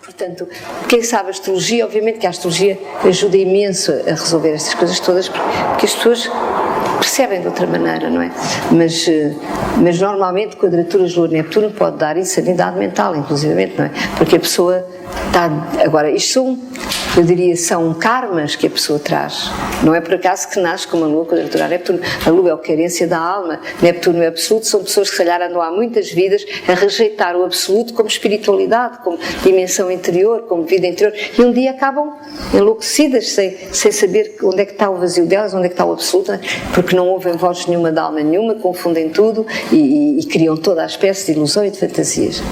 Portanto, quem sabe astrologia, obviamente que a astrologia ajuda imenso a resolver estas coisas todas, porque as pessoas percebem de outra maneira, não é? Mas normalmente quadraturas Lua-Neptuno pode dar insanidade mental, inclusivamente, não é? Porque a pessoa está... Agora, isto eu diria, são karmas que a pessoa traz. Não é por acaso que nasce com uma Lua quadratura a Neptuno. A Lua é a querência da alma, Neptuno é absoluto. São pessoas que se calhar andam há muitas vidas a rejeitar o absoluto como espiritualidade, como dimensão interior, como vida interior, e um dia acabam enlouquecidas, sem saber onde é que está o vazio delas, onde é que está o absoluto, porque não ouvem voz nenhuma da alma nenhuma, confundem tudo e criam toda a espécie de ilusão e de fantasias.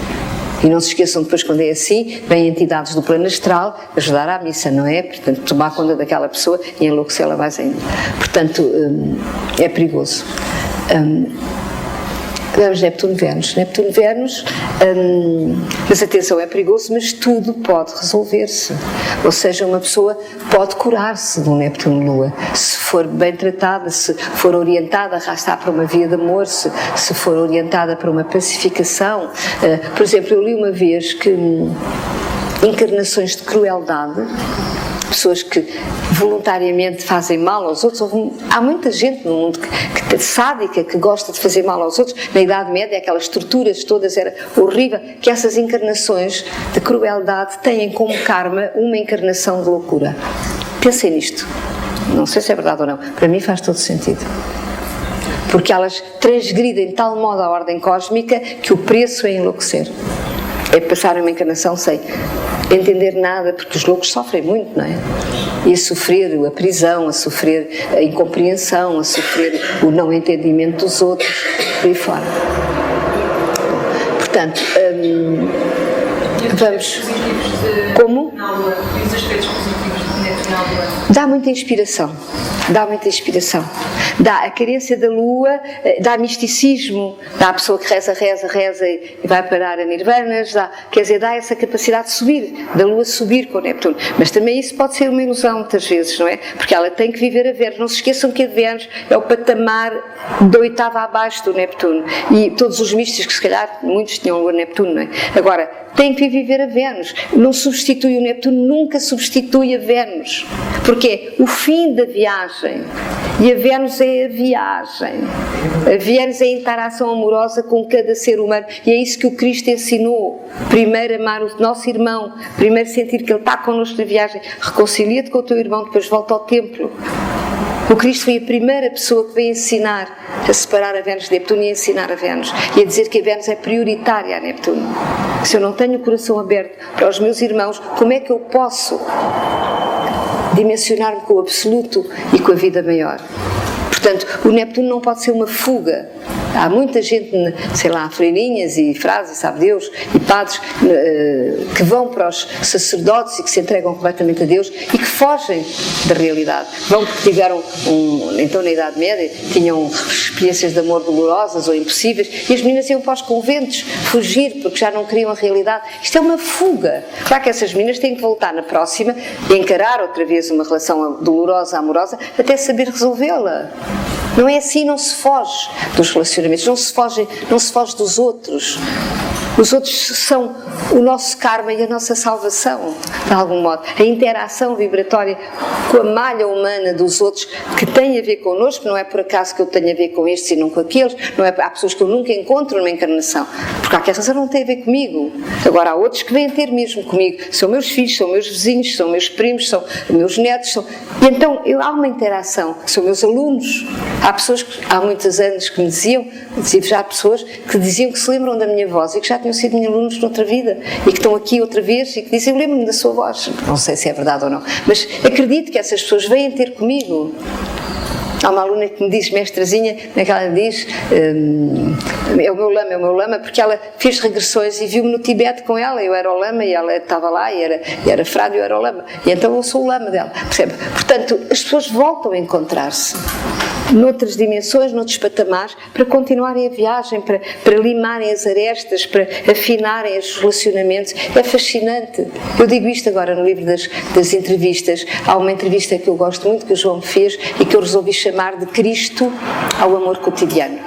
E não se esqueçam, depois, quando é assim, vêm entidades do plano astral ajudar à missa, não é? Portanto, tomar conta daquela pessoa e enlouquecê-la mais ainda. Portanto, é perigoso. Vamos Neptuno-Vênus. Neptuno-Vênus, mas atenção, é perigoso, mas tudo pode resolver-se. Ou seja, uma pessoa pode curar-se de um Neptuno-Lua, se for bem tratada, se for orientada a arrastar para uma via de amor, se for orientada para uma pacificação. Por exemplo, eu li uma vez que encarnações de crueldade, pessoas que voluntariamente fazem mal aos outros. Há muita gente no mundo que sádica, que gosta de fazer mal aos outros. Na Idade Média, aquelas torturas todas, era horrível, que essas encarnações de crueldade têm como karma uma encarnação de loucura. Pensem nisto. Não sei se é verdade ou não. Para mim faz todo sentido. Porque elas transgridem de tal modo a ordem cósmica que o preço é enlouquecer. É passar uma encarnação sem entender nada, porque os loucos sofrem muito, não é? E a sofrer a prisão, a sofrer a incompreensão, a sofrer o não entendimento dos outros, por aí fora. Portanto, vamos... Como? Os aspectos positivos de Neptuno. Dá muita inspiração. Dá muita inspiração. Dá a carência da Lua, dá misticismo, dá a pessoa que reza e vai parar a nirvanas, quer dizer, dá essa capacidade de subir, da Lua subir com o Neptuno. Mas também isso pode ser uma ilusão muitas vezes, não é? Porque ela tem que viver a Vênus. Não se esqueçam que a Vênus é o patamar da oitava abaixo do Neptuno. E todos os místicos, que se calhar muitos tinham Lua Neptuno, não é? Agora, tem que viver a Vênus. Não substitui o Neptuno, nunca substitui a Vênus. Porque é o fim da viagem. E a Vênus é a viagem. A Vênus é a interação amorosa com cada ser humano. E é isso que o Cristo ensinou. Primeiro amar o nosso irmão. Primeiro sentir que Ele está connosco na viagem. Reconcilia-te com o teu irmão, depois volta ao templo. O Cristo foi a primeira pessoa que veio ensinar a separar a Vênus de Neptuno e a ensinar a Vênus. E a dizer que a Vênus é prioritária a Neptuno. Se eu não tenho o coração aberto para os meus irmãos, como é que eu posso dimensionar-me com o absoluto e com a vida maior? Portanto, o Neptuno não pode ser uma fuga. Há muita gente, sei lá, freirinhas e frases, sabe Deus, e padres que vão para os sacerdotes e que se entregam completamente a Deus e que fogem da realidade. Vão porque tiveram, então na Idade Média, tinham experiências de amor dolorosas ou impossíveis e as meninas iam para os conventos fugir porque já não queriam a realidade. Isto é uma fuga. Claro que essas meninas têm que voltar na próxima e encarar outra vez uma relação dolorosa, amorosa, até saber resolvê-la. Não é assim, não se foge dos relacionamentos, não se foge dos outros. Os outros são o nosso karma e a nossa salvação, de algum modo. A interação vibratória com a malha humana dos outros que tem a ver connosco, não é por acaso que eu tenho a ver com estes e não com aqueles, não é, há pessoas que eu nunca encontro numa encarnação, porque há qualquer razão não tem a ver comigo. Agora há outros que vêm ter mesmo comigo, são meus filhos, são meus vizinhos, são meus primos, são meus netos, e então há uma interação, são meus alunos. Há pessoas que há muitos anos que me diziam já pessoas que diziam que se lembram da minha voz e que já tinham sido meus alunos noutra vida e que estão aqui outra vez e que dizem, eu lembro-me da sua voz. Não sei se é verdade ou não, mas acredito que essas pessoas vêm ter comigo. Há uma aluna que me diz, mestrazinha, como é que ela diz? É o meu lama, porque ela fez regressões e viu-me no Tibete com ela, eu era o lama e ela estava lá e era frade e eu era o lama. E então eu sou o lama dela, percebe? Portanto, as pessoas voltam a encontrar-se noutras dimensões, noutros patamares, para continuarem a viagem, para limarem as arestas, para afinarem os relacionamentos. É fascinante. Eu digo isto agora no livro das entrevistas. Há uma entrevista que eu gosto muito, que o João me fez, e que eu resolvi chamar de Cristo ao amor cotidiano.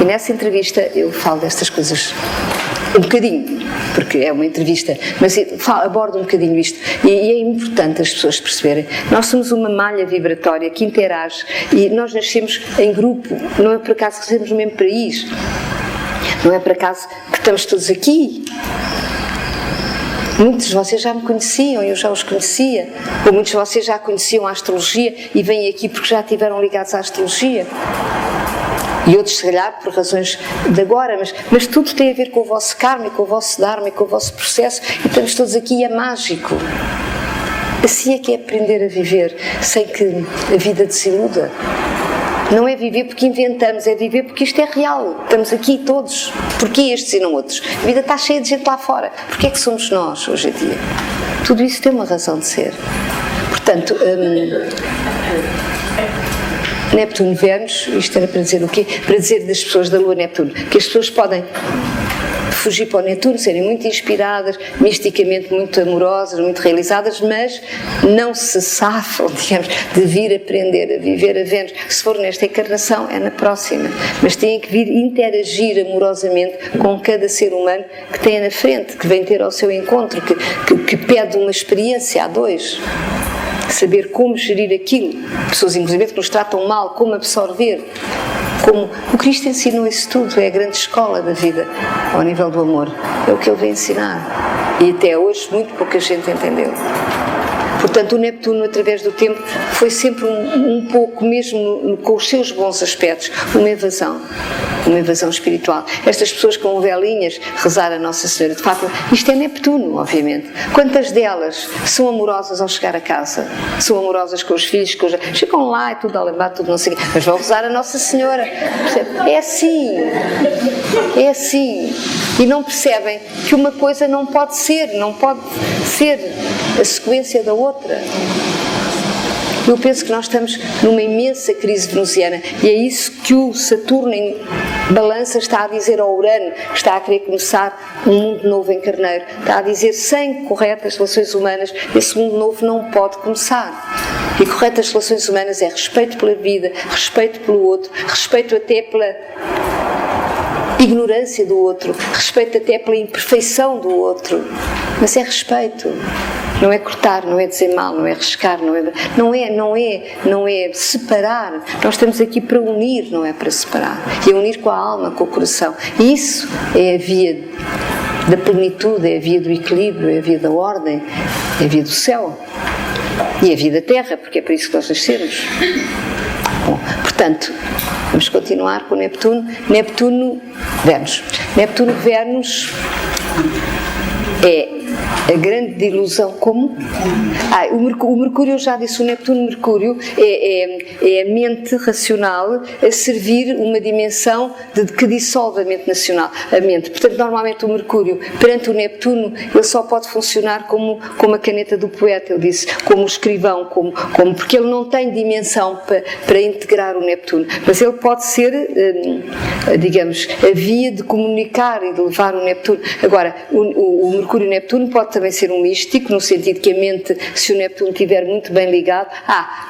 E nessa entrevista eu falo destas coisas um bocadinho, porque é uma entrevista, mas aborda um bocadinho isto, e é importante as pessoas perceberem. Nós somos uma malha vibratória que interage, e nós nascemos em grupo, não é por acaso que nascemos no mesmo país, não é por acaso que estamos todos aqui. Muitos de vocês já me conheciam, eu já os conhecia, ou muitos de vocês já conheciam a astrologia e vêm aqui porque já estiveram ligados à astrologia. E outros, se calhar, por razões de agora, mas tudo tem a ver com o vosso karma, com o vosso dharma, com o vosso processo, e estamos todos aqui e é mágico. Assim é que é aprender a viver, sem que a vida desiluda. Não é viver porque inventamos, é viver porque isto é real. Estamos aqui todos. Porquê estes e não outros? A vida está cheia de gente lá fora. Porquê é que somos nós hoje em dia? Tudo isso tem uma razão de ser. Portanto, Neptuno-Vênus, isto era para dizer o quê? Para dizer das pessoas da Lua-Neptuno, que as pessoas podem fugir para o Netuno, serem muito inspiradas, misticamente muito amorosas, muito realizadas, mas não se safam, digamos, de vir aprender a viver a Vênus. Se for nesta encarnação, é na próxima. Mas têm que vir interagir amorosamente com cada ser humano que tem na frente, que vem ter ao seu encontro, que pede uma experiência a dois. Saber como gerir aquilo. Pessoas, inclusive, que nos tratam mal, como absorver. Como o Cristo ensinou isso tudo, é a grande escola da vida ao nível do amor, é o que ele vem ensinar, e até hoje muito pouca gente entendeu. Portanto, o Neptuno, através do tempo, foi sempre um pouco, mesmo com os seus bons aspectos, uma evasão espiritual. Estas pessoas com velinhas rezar a Nossa Senhora de Fátima, isto é Neptuno, obviamente. Quantas delas são amorosas ao chegar a casa? São amorosas com os filhos, chegam lá e tudo a lembrar, tudo não sei o quê, mas vão rezar a Nossa Senhora. É assim. E não percebem que uma coisa não pode ser a sequência da outra. Eu penso que nós estamos numa imensa crise venusiana, e é isso que o Saturno em balança está a dizer ao Urano, que está a querer começar um mundo novo em Carneiro. Está a dizer, sem corretas relações humanas, esse mundo novo não pode começar. E corretas relações humanas é respeito pela vida, respeito pelo outro, respeito até pela ignorância do outro, respeito até pela imperfeição do outro, mas é respeito. Não é cortar, não é dizer mal, não é riscar, não é separar. Nós estamos aqui para unir, não é para separar. E é unir com a alma, com o coração. E isso é a via da plenitude, é a via do equilíbrio, é a via da ordem, é a via do céu. E a via da terra, porque é para isso que nós nascemos. Bom, portanto, vamos continuar com o Neptuno. Neptuno-Vênus. Neptuno-Vênus é a grande ilusão. Como? O Mercúrio, eu já disse, o Neptuno-Mercúrio é a mente racional a servir uma dimensão que dissolve a mente nacional, a mente. Portanto, normalmente o Mercúrio, perante o Neptuno, ele só pode funcionar como a caneta do poeta, eu disse, como o escrivão, porque ele não tem dimensão para integrar o Neptuno, mas ele pode ser, digamos, a via de comunicar e de levar o Neptuno. Agora, o Mercúrio e o Neptuno pode também ser um místico, no sentido que a mente, se o Neptuno estiver muito bem ligado,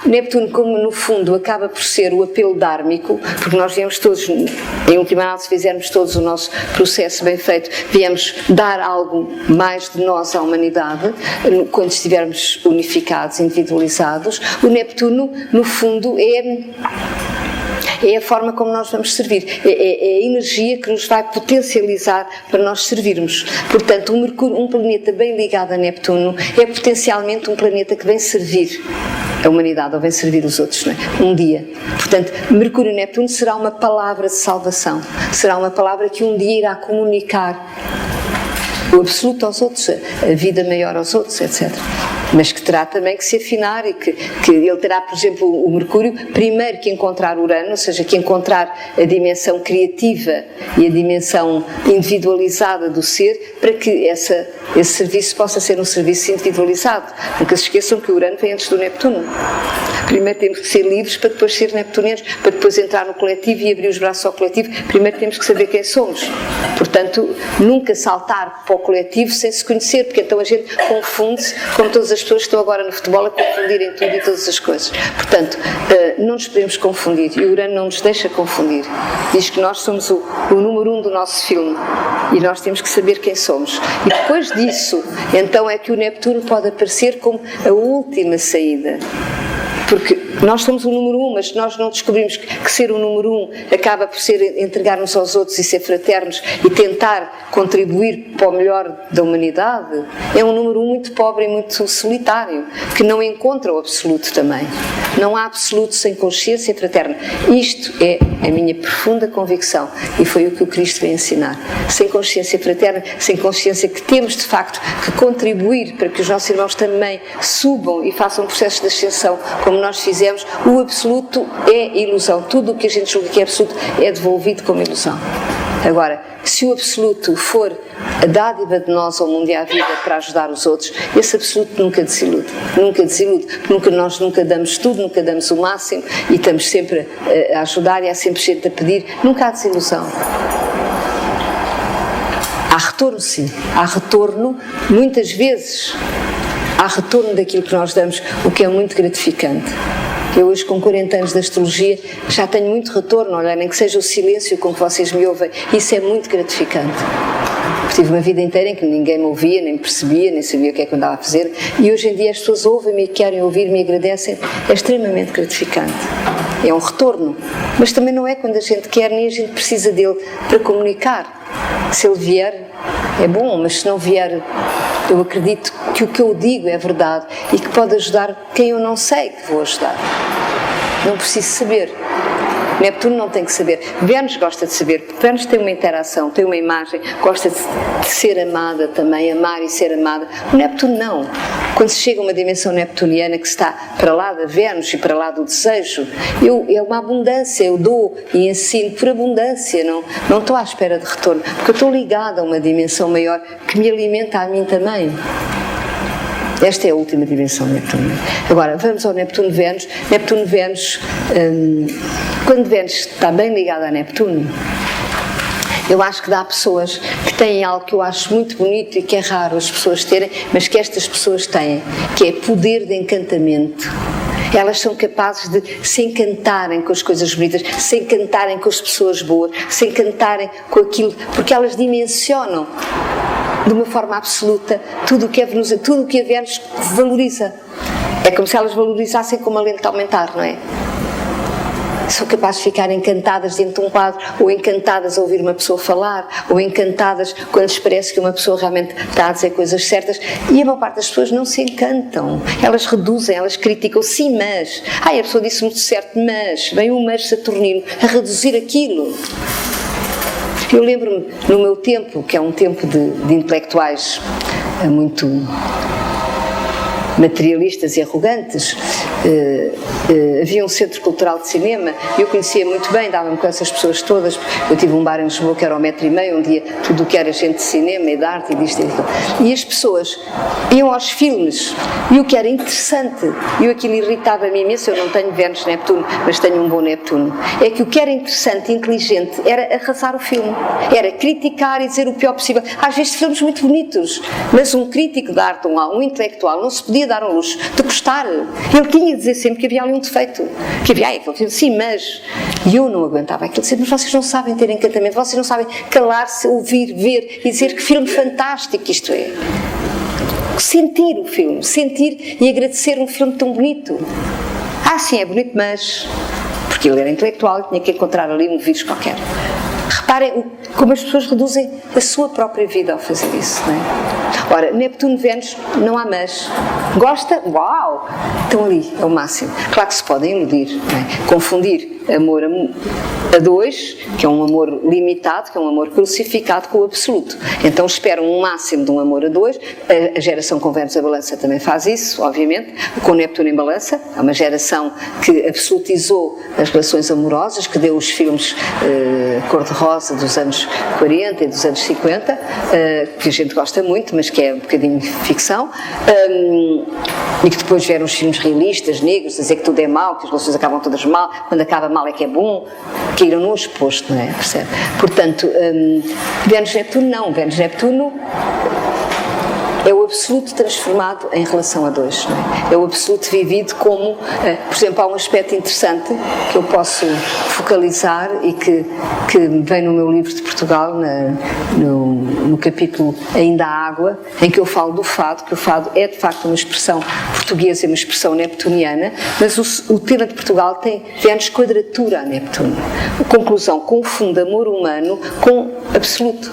Neptuno, como no fundo acaba por ser o apelo dármico, porque nós viemos todos, em última análise, se fizermos todos o nosso processo bem feito, viemos dar algo mais de nós à humanidade, quando estivermos unificados, individualizados. O Neptuno, no fundo, é a forma como nós vamos servir, é a energia que nos vai potencializar para nós servirmos. Portanto, o Mercúrio, um planeta bem ligado a Neptuno, é potencialmente um planeta que vem servir a humanidade, ou vem servir os outros, não é? Um dia. Portanto, Mercúrio e Neptuno será uma palavra de salvação, será uma palavra que um dia irá comunicar o absoluto aos outros, a vida maior aos outros, etc. Mas que terá também que se afinar, e que ele terá, por exemplo, o Mercúrio, primeiro que encontrar Urano, ou seja, que encontrar a dimensão criativa e a dimensão individualizada do ser, para que esse serviço possa ser um serviço individualizado. Nunca se esqueçam que o Urano vem antes do Neptuno. Primeiro temos que ser livres para depois ser neptunianos, para depois entrar no coletivo e abrir os braços ao coletivo. Primeiro temos que saber quem somos. Portanto, nunca saltar para o coletivo sem se conhecer, porque então a gente confunde-se, como todas as as pessoas que estão agora no futebol a confundirem tudo e todas as coisas. Portanto, não nos podemos confundir, e o Urano não nos deixa confundir. Diz que nós somos o número 1 do nosso filme, e nós temos que saber quem somos. E depois disso, então é que o Neptuno pode aparecer como a última saída. Porque nós somos o número 1, mas nós não descobrimos que ser o número 1 acaba por ser entregar-nos aos outros e ser fraternos e tentar contribuir para o melhor da humanidade. É um número 1 muito pobre e muito solitário, que não encontra o absoluto também. Não há absoluto sem consciência fraterna. Isto é a minha profunda convicção, e foi o que o Cristo veio ensinar. Sem consciência fraterna, sem consciência que temos de facto que contribuir para que os nossos irmãos também subam e façam processos de ascensão, como nós fizemos, o absoluto é ilusão. Tudo o que a gente julga que é absoluto é devolvido como ilusão. Agora, se o absoluto for a dádiva de nós ao mundo e à vida para ajudar os outros, esse absoluto nunca desilude. Nunca desilude. Nós nunca damos tudo, nunca damos o máximo e estamos sempre a ajudar e há sempre gente a pedir. Nunca há desilusão. Há retorno, sim. Há retorno, muitas vezes. Há retorno daquilo que nós damos, o que é muito gratificante. Eu hoje, com 40 anos de astrologia, já tenho muito retorno, olha, nem que seja o silêncio com que vocês me ouvem, isso é muito gratificante. Tive uma vida inteira em que ninguém me ouvia, nem me percebia, nem sabia o que é que eu andava a fazer, e hoje em dia as pessoas ouvem-me e querem ouvir-me e agradecem, é extremamente gratificante. É um retorno, mas também não é quando a gente quer, nem a gente precisa dele para comunicar. Se ele vier, é bom, mas se não vier, eu acredito que o que eu digo é verdade e que pode ajudar quem eu não sei que vou ajudar. Não preciso saber. Neptuno não tem que saber. Vênus gosta de saber, porque Vênus tem uma interação, tem uma imagem, gosta de ser amada também, amar e ser amada. O Neptuno não. Quando se chega a uma dimensão neptuniana que está para lá da Vênus e para lá do desejo, é uma abundância, eu dou e ensino por abundância, não estou à espera de retorno, porque eu estou ligada a uma dimensão maior que me alimenta a mim também. Esta é a última dimensão de Neptuno. Agora, vamos ao Neptuno-Vênus. Neptuno-Vênus, quando Vênus está bem ligada a Neptuno, eu acho que dá pessoas que têm algo que eu acho muito bonito e que é raro as pessoas terem, mas que estas pessoas têm, que é poder de encantamento. Elas são capazes de se encantarem com as coisas bonitas, se encantarem com as pessoas boas, se encantarem com aquilo, porque elas dimensionam de uma forma absoluta tudo o que a Vênus valoriza. É como se elas valorizassem com uma lente de aumentar, não é? São capazes de ficar encantadas dentro de um quadro, ou encantadas a ouvir uma pessoa falar, ou encantadas quando lhes parece que uma pessoa realmente está a dizer coisas certas, e a maior parte das pessoas não se encantam, elas reduzem, elas criticam, sim, mas, a pessoa disse muito certo, mas, vem um mas saturnino a reduzir aquilo. Eu lembro-me, no meu tempo, que é um tempo de intelectuais muito materialistas e arrogantes, havia um centro cultural de cinema e eu conhecia muito bem, dava-me com essas pessoas todas. Eu tive um bar em Lisboa que era 1,5 m, um dia tudo o que era gente de cinema e de arte e disto e daquilo. E as pessoas iam aos filmes e o que era interessante, e aquilo irritava-me imenso, eu não tenho Vênus Neptuno, mas tenho um bom Neptuno, é que o que era interessante e inteligente era arrasar o filme, era criticar e dizer o pior possível. Às vezes filmes muito bonitos, mas um crítico de arte, um intelectual, não se podia dar ao luxo de gostar. Ele tinha de dizer sempre que havia ali um defeito, que havia aquele filme, sim, mas... E eu não aguentava aquilo, sempre, mas vocês não sabem ter encantamento, vocês não sabem calar-se, ouvir, ver e dizer que filme fantástico isto é. Sentir o filme, sentir e agradecer um filme tão bonito. Sim, é bonito, mas... Porque ele era intelectual e tinha que encontrar ali um vírus qualquer. Reparem como as pessoas reduzem a sua própria vida ao fazer isso, não é? Ora, Neptuno-Vênus, não há mas. Gosta? Uau! Estão ali, é o máximo. Claro que se podem iludir, não é? Confundir amor a dois, que é um amor limitado, que é um amor crucificado, com o absoluto. Então esperam um máximo de um amor a dois. A geração com Vênus em Balança também faz isso, obviamente, com Neptuno em Balança. É uma geração que absolutizou as relações amorosas, que deu os filmes cor-de-rosa dos anos 40 e dos anos 50, que a gente gosta muito, mas que é um bocadinho ficção, e que depois vieram os filmes realistas, negros, a dizer que tudo é mau, que as relações acabam todas mal, quando acaba mal é que é bom, caíram no exposto, não é? Percebe? Portanto, Vênus-Neptuno não, Vênus-Neptuno É o absoluto transformado em relação a dois, não é? É o absoluto vivido como, por exemplo, há um aspecto interessante que eu posso focalizar e que vem no meu livro de Portugal, no capítulo Ainda há Água, em que eu falo do fado, que o fado é de facto uma expressão portuguesa e uma expressão neptuniana, mas o tema de Portugal tem Vênus quadratura a Neptuno. A conclusão confunde amor humano com absoluto.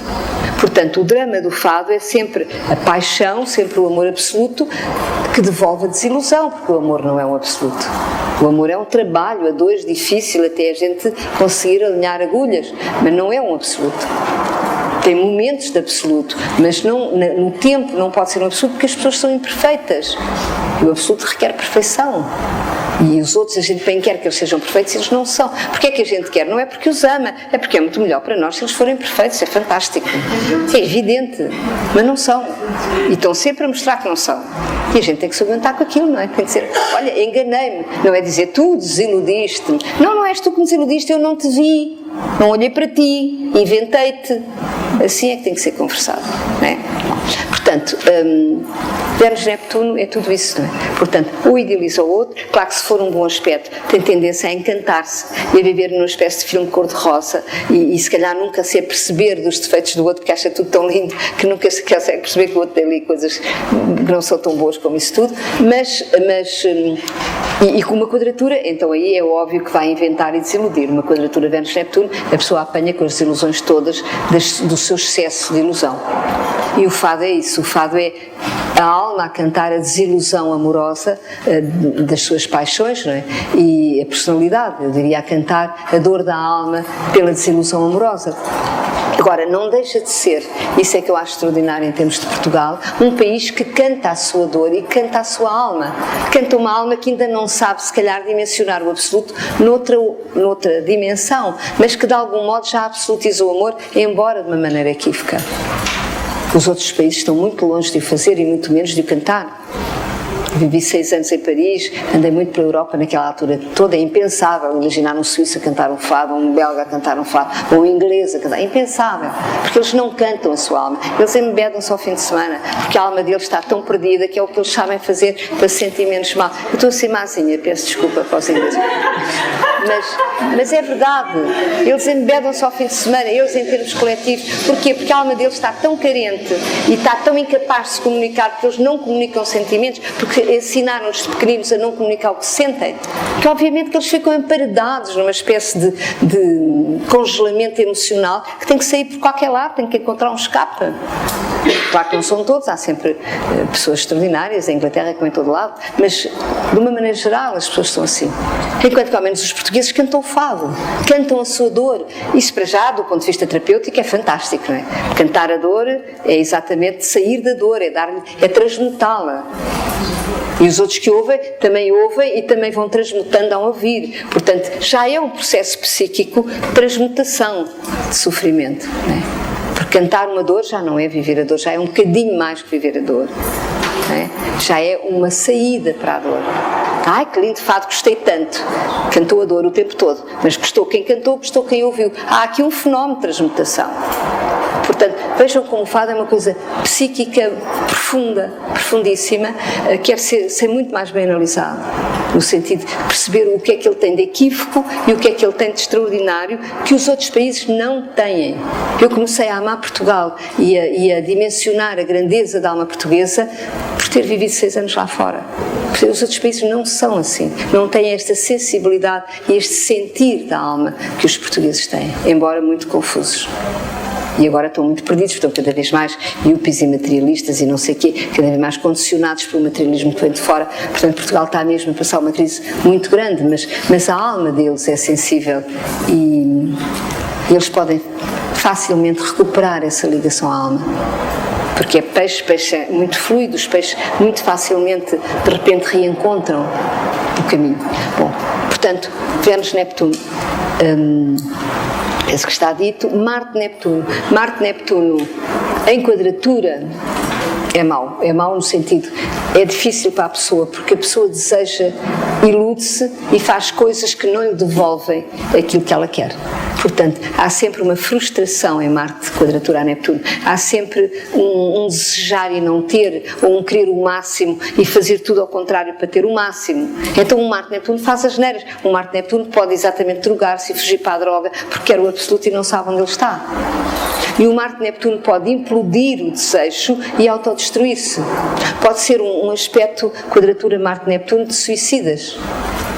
Portanto, o drama do fado é sempre a paixão, sempre o amor absoluto, que devolve a desilusão, porque o amor não é um absoluto. O amor é um trabalho a dois, difícil até a gente conseguir alinhar agulhas, mas não é um absoluto. Tem momentos de absoluto, mas no tempo não pode ser um absoluto porque as pessoas são imperfeitas. E o absoluto requer perfeição. E os outros, a gente bem quer que eles sejam perfeitos e eles não são. Porquê é que a gente quer? Não é porque os ama, é porque é muito melhor para nós se eles forem perfeitos, é fantástico. É evidente, mas não são. E estão sempre a mostrar que não são. E a gente tem que se aguentar com aquilo, não é? Tem que dizer, olha, enganei-me. Não é dizer, tu desiludiste-me. Não és tu que me desiludiste, eu não te vi. Não olhei para ti, inventei-te. Assim é que tem que ser conversado, não é? Portanto, Vênus-Neptuno é tudo isso, não é? Portanto, um idealiza o outro. Claro que se for um bom aspecto, tem tendência a encantar-se e a viver numa espécie de filme cor-de-rosa e se calhar nunca se aperceber dos defeitos do outro, porque acha tudo tão lindo que nunca se consegue perceber que o outro tem ali coisas que não são tão boas como isso tudo, mas com uma quadratura, então aí é óbvio que vai inventar e desiludir. Uma quadratura Vênus-Neptuno, a pessoa apanha com as desilusões todas do seu excesso de ilusão. E o fado é isso, o fado é a alma a cantar a desilusão amorosa das suas paixões, não é? E a personalidade, eu diria, a cantar a dor da alma pela desilusão amorosa. Agora, não deixa de ser, isso é que eu acho extraordinário em termos de Portugal, um país que canta a sua dor e canta a sua alma. Canta uma alma que ainda não sabe, se calhar, dimensionar o absoluto noutra dimensão, mas que de algum modo já absolutiza o amor, embora de uma maneira equívoca. Os outros países estão muito longe de o fazer e muito menos de o cantar. Vivi 6 anos em Paris, andei muito pela Europa naquela altura toda, é impensável imaginar um suíço a cantar um fado, ou um belga a cantar um fado, ou um inglês a cantar, é impensável, porque eles não cantam a sua alma, eles embedam-se ao fim de semana, porque a alma deles está tão perdida que é o que eles sabem fazer para se sentir menos mal. Eu estou a ser mazinha, peço desculpa para os ingleses. Mas é verdade, eles embedam-se ao fim de semana, eles em termos coletivos. Porquê? Porque a alma deles está tão carente e está tão incapaz de se comunicar, porque eles não comunicam sentimentos, porque ensinaram-nos de pequeninos a não comunicar o que sentem, que obviamente que eles ficam emparedados numa espécie de congelamento emocional que tem que sair por qualquer lado, tem que encontrar um escape. Claro que não são todos, há sempre pessoas extraordinárias, em Inglaterra como em todo lado, mas de uma maneira geral as pessoas são assim. Enquanto que ao menos os portugueses cantam fado, cantam a sua dor. Isso para já, do ponto de vista terapêutico, é fantástico, não é? Cantar a dor é exatamente sair da dor, é transmutá-la. E os outros que ouvem e também vão transmutando ao ouvir. Portanto, já é um processo psíquico de transmutação de sofrimento, não é? Porque cantar uma dor já não é viver a dor, já é um bocadinho mais que viver a dor. É? Já é uma saída para a dor. Ai, que lindo fado, gostei tanto. Cantou a dor o tempo todo, mas gostou quem cantou, gostou quem ouviu. Há aqui um fenómeno de transmutação. Portanto, vejam como o fado é uma coisa psíquica profunda, profundíssima, que deve ser muito mais bem analisado, no sentido de perceber o que é que ele tem de equívoco e o que é que ele tem de extraordinário que os outros países não têm. Eu comecei a amar Portugal e a dimensionar a grandeza da alma portuguesa por ter vivido 6 anos lá fora. Porque os outros países não são assim, não têm esta sensibilidade e este sentir da alma que os portugueses têm, embora muito confusos. E agora estão muito perdidos, estão cada vez mais miúpes e materialistas e não sei o quê, cada vez mais condicionados pelo materialismo que vem de fora. Portanto, Portugal está mesmo a passar uma crise muito grande, mas a alma deles é sensível e eles podem facilmente recuperar essa ligação à alma. Porque é peixe é muito fluido, os peixes muito facilmente, de repente, reencontram o caminho. Bom, portanto, Vênus-Neptuno, esse que está dito. Marte-Neptuno em quadratura É mau no sentido, é difícil para a pessoa, porque a pessoa deseja, ilude-se e faz coisas que não lhe devolvem aquilo que ela quer. Portanto, há sempre uma frustração em Marte, quadratura a Neptuno. Há sempre um desejar e não ter, ou um querer o máximo e fazer tudo ao contrário para ter o máximo. Então um Marte-Neptuno faz as neiras. Um Marte-Neptuno pode exatamente drogar-se e fugir para a droga porque quer o absoluto e não sabe onde ele está. E o Marte-Neptuno pode implodir o desejo e autodestruir-se. Pode ser um aspecto, quadratura Marte-Neptuno, de suicidas.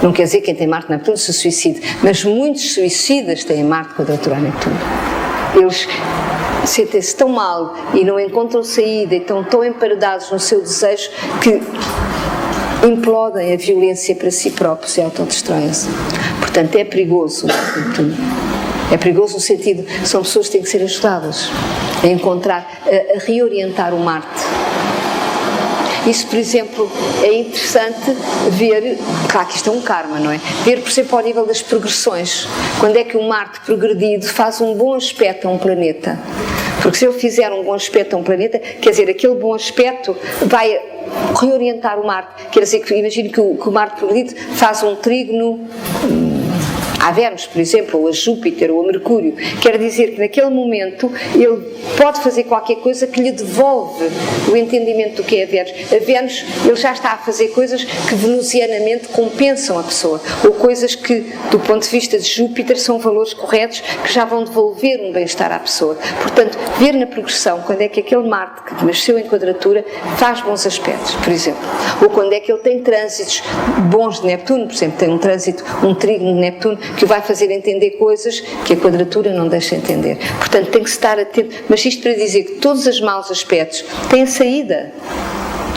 Não quer dizer que quem tem Marte-Neptuno se suicide, mas muitos suicidas têm Marte quadratura a Neptuno. Eles sentem-se tão mal e não encontram saída e estão tão emparedados no seu desejo que implodem a violência para si próprios e autodestroem-se. Portanto, é perigoso o Marte-Neptuno. É perigoso no sentido, são pessoas que têm que ser ajudadas a encontrar, a reorientar o Marte. Isso, por exemplo, é interessante ver, claro que isto é um karma, não é? Ver, por exemplo, ao nível das progressões. Quando é que o Marte progredido faz um bom aspecto a um planeta? Porque se eu fizer um bom aspecto a um planeta, quer dizer, aquele bom aspecto vai reorientar o Marte. Quer dizer, que imagine que o Marte progredido faz um trígono a Vênus, por exemplo, ou a Júpiter, ou a Mercúrio. Quer dizer que naquele momento ele pode fazer qualquer coisa que lhe devolve o entendimento do que é a Vênus. A Vênus, ele já está a fazer coisas que venusianamente compensam a pessoa, ou coisas que, do ponto de vista de Júpiter, são valores corretos que já vão devolver um bem-estar à pessoa. Portanto, ver na progressão quando é que aquele Marte que nasceu em quadratura faz bons aspectos, por exemplo. Ou quando é que ele tem trânsitos bons de Neptuno, por exemplo, tem um trânsito, um trígono de Neptuno, que o vai fazer entender coisas que a quadratura não deixa entender. Portanto, tem que estar atento. Mas isto para dizer que todos os maus aspectos têm saída.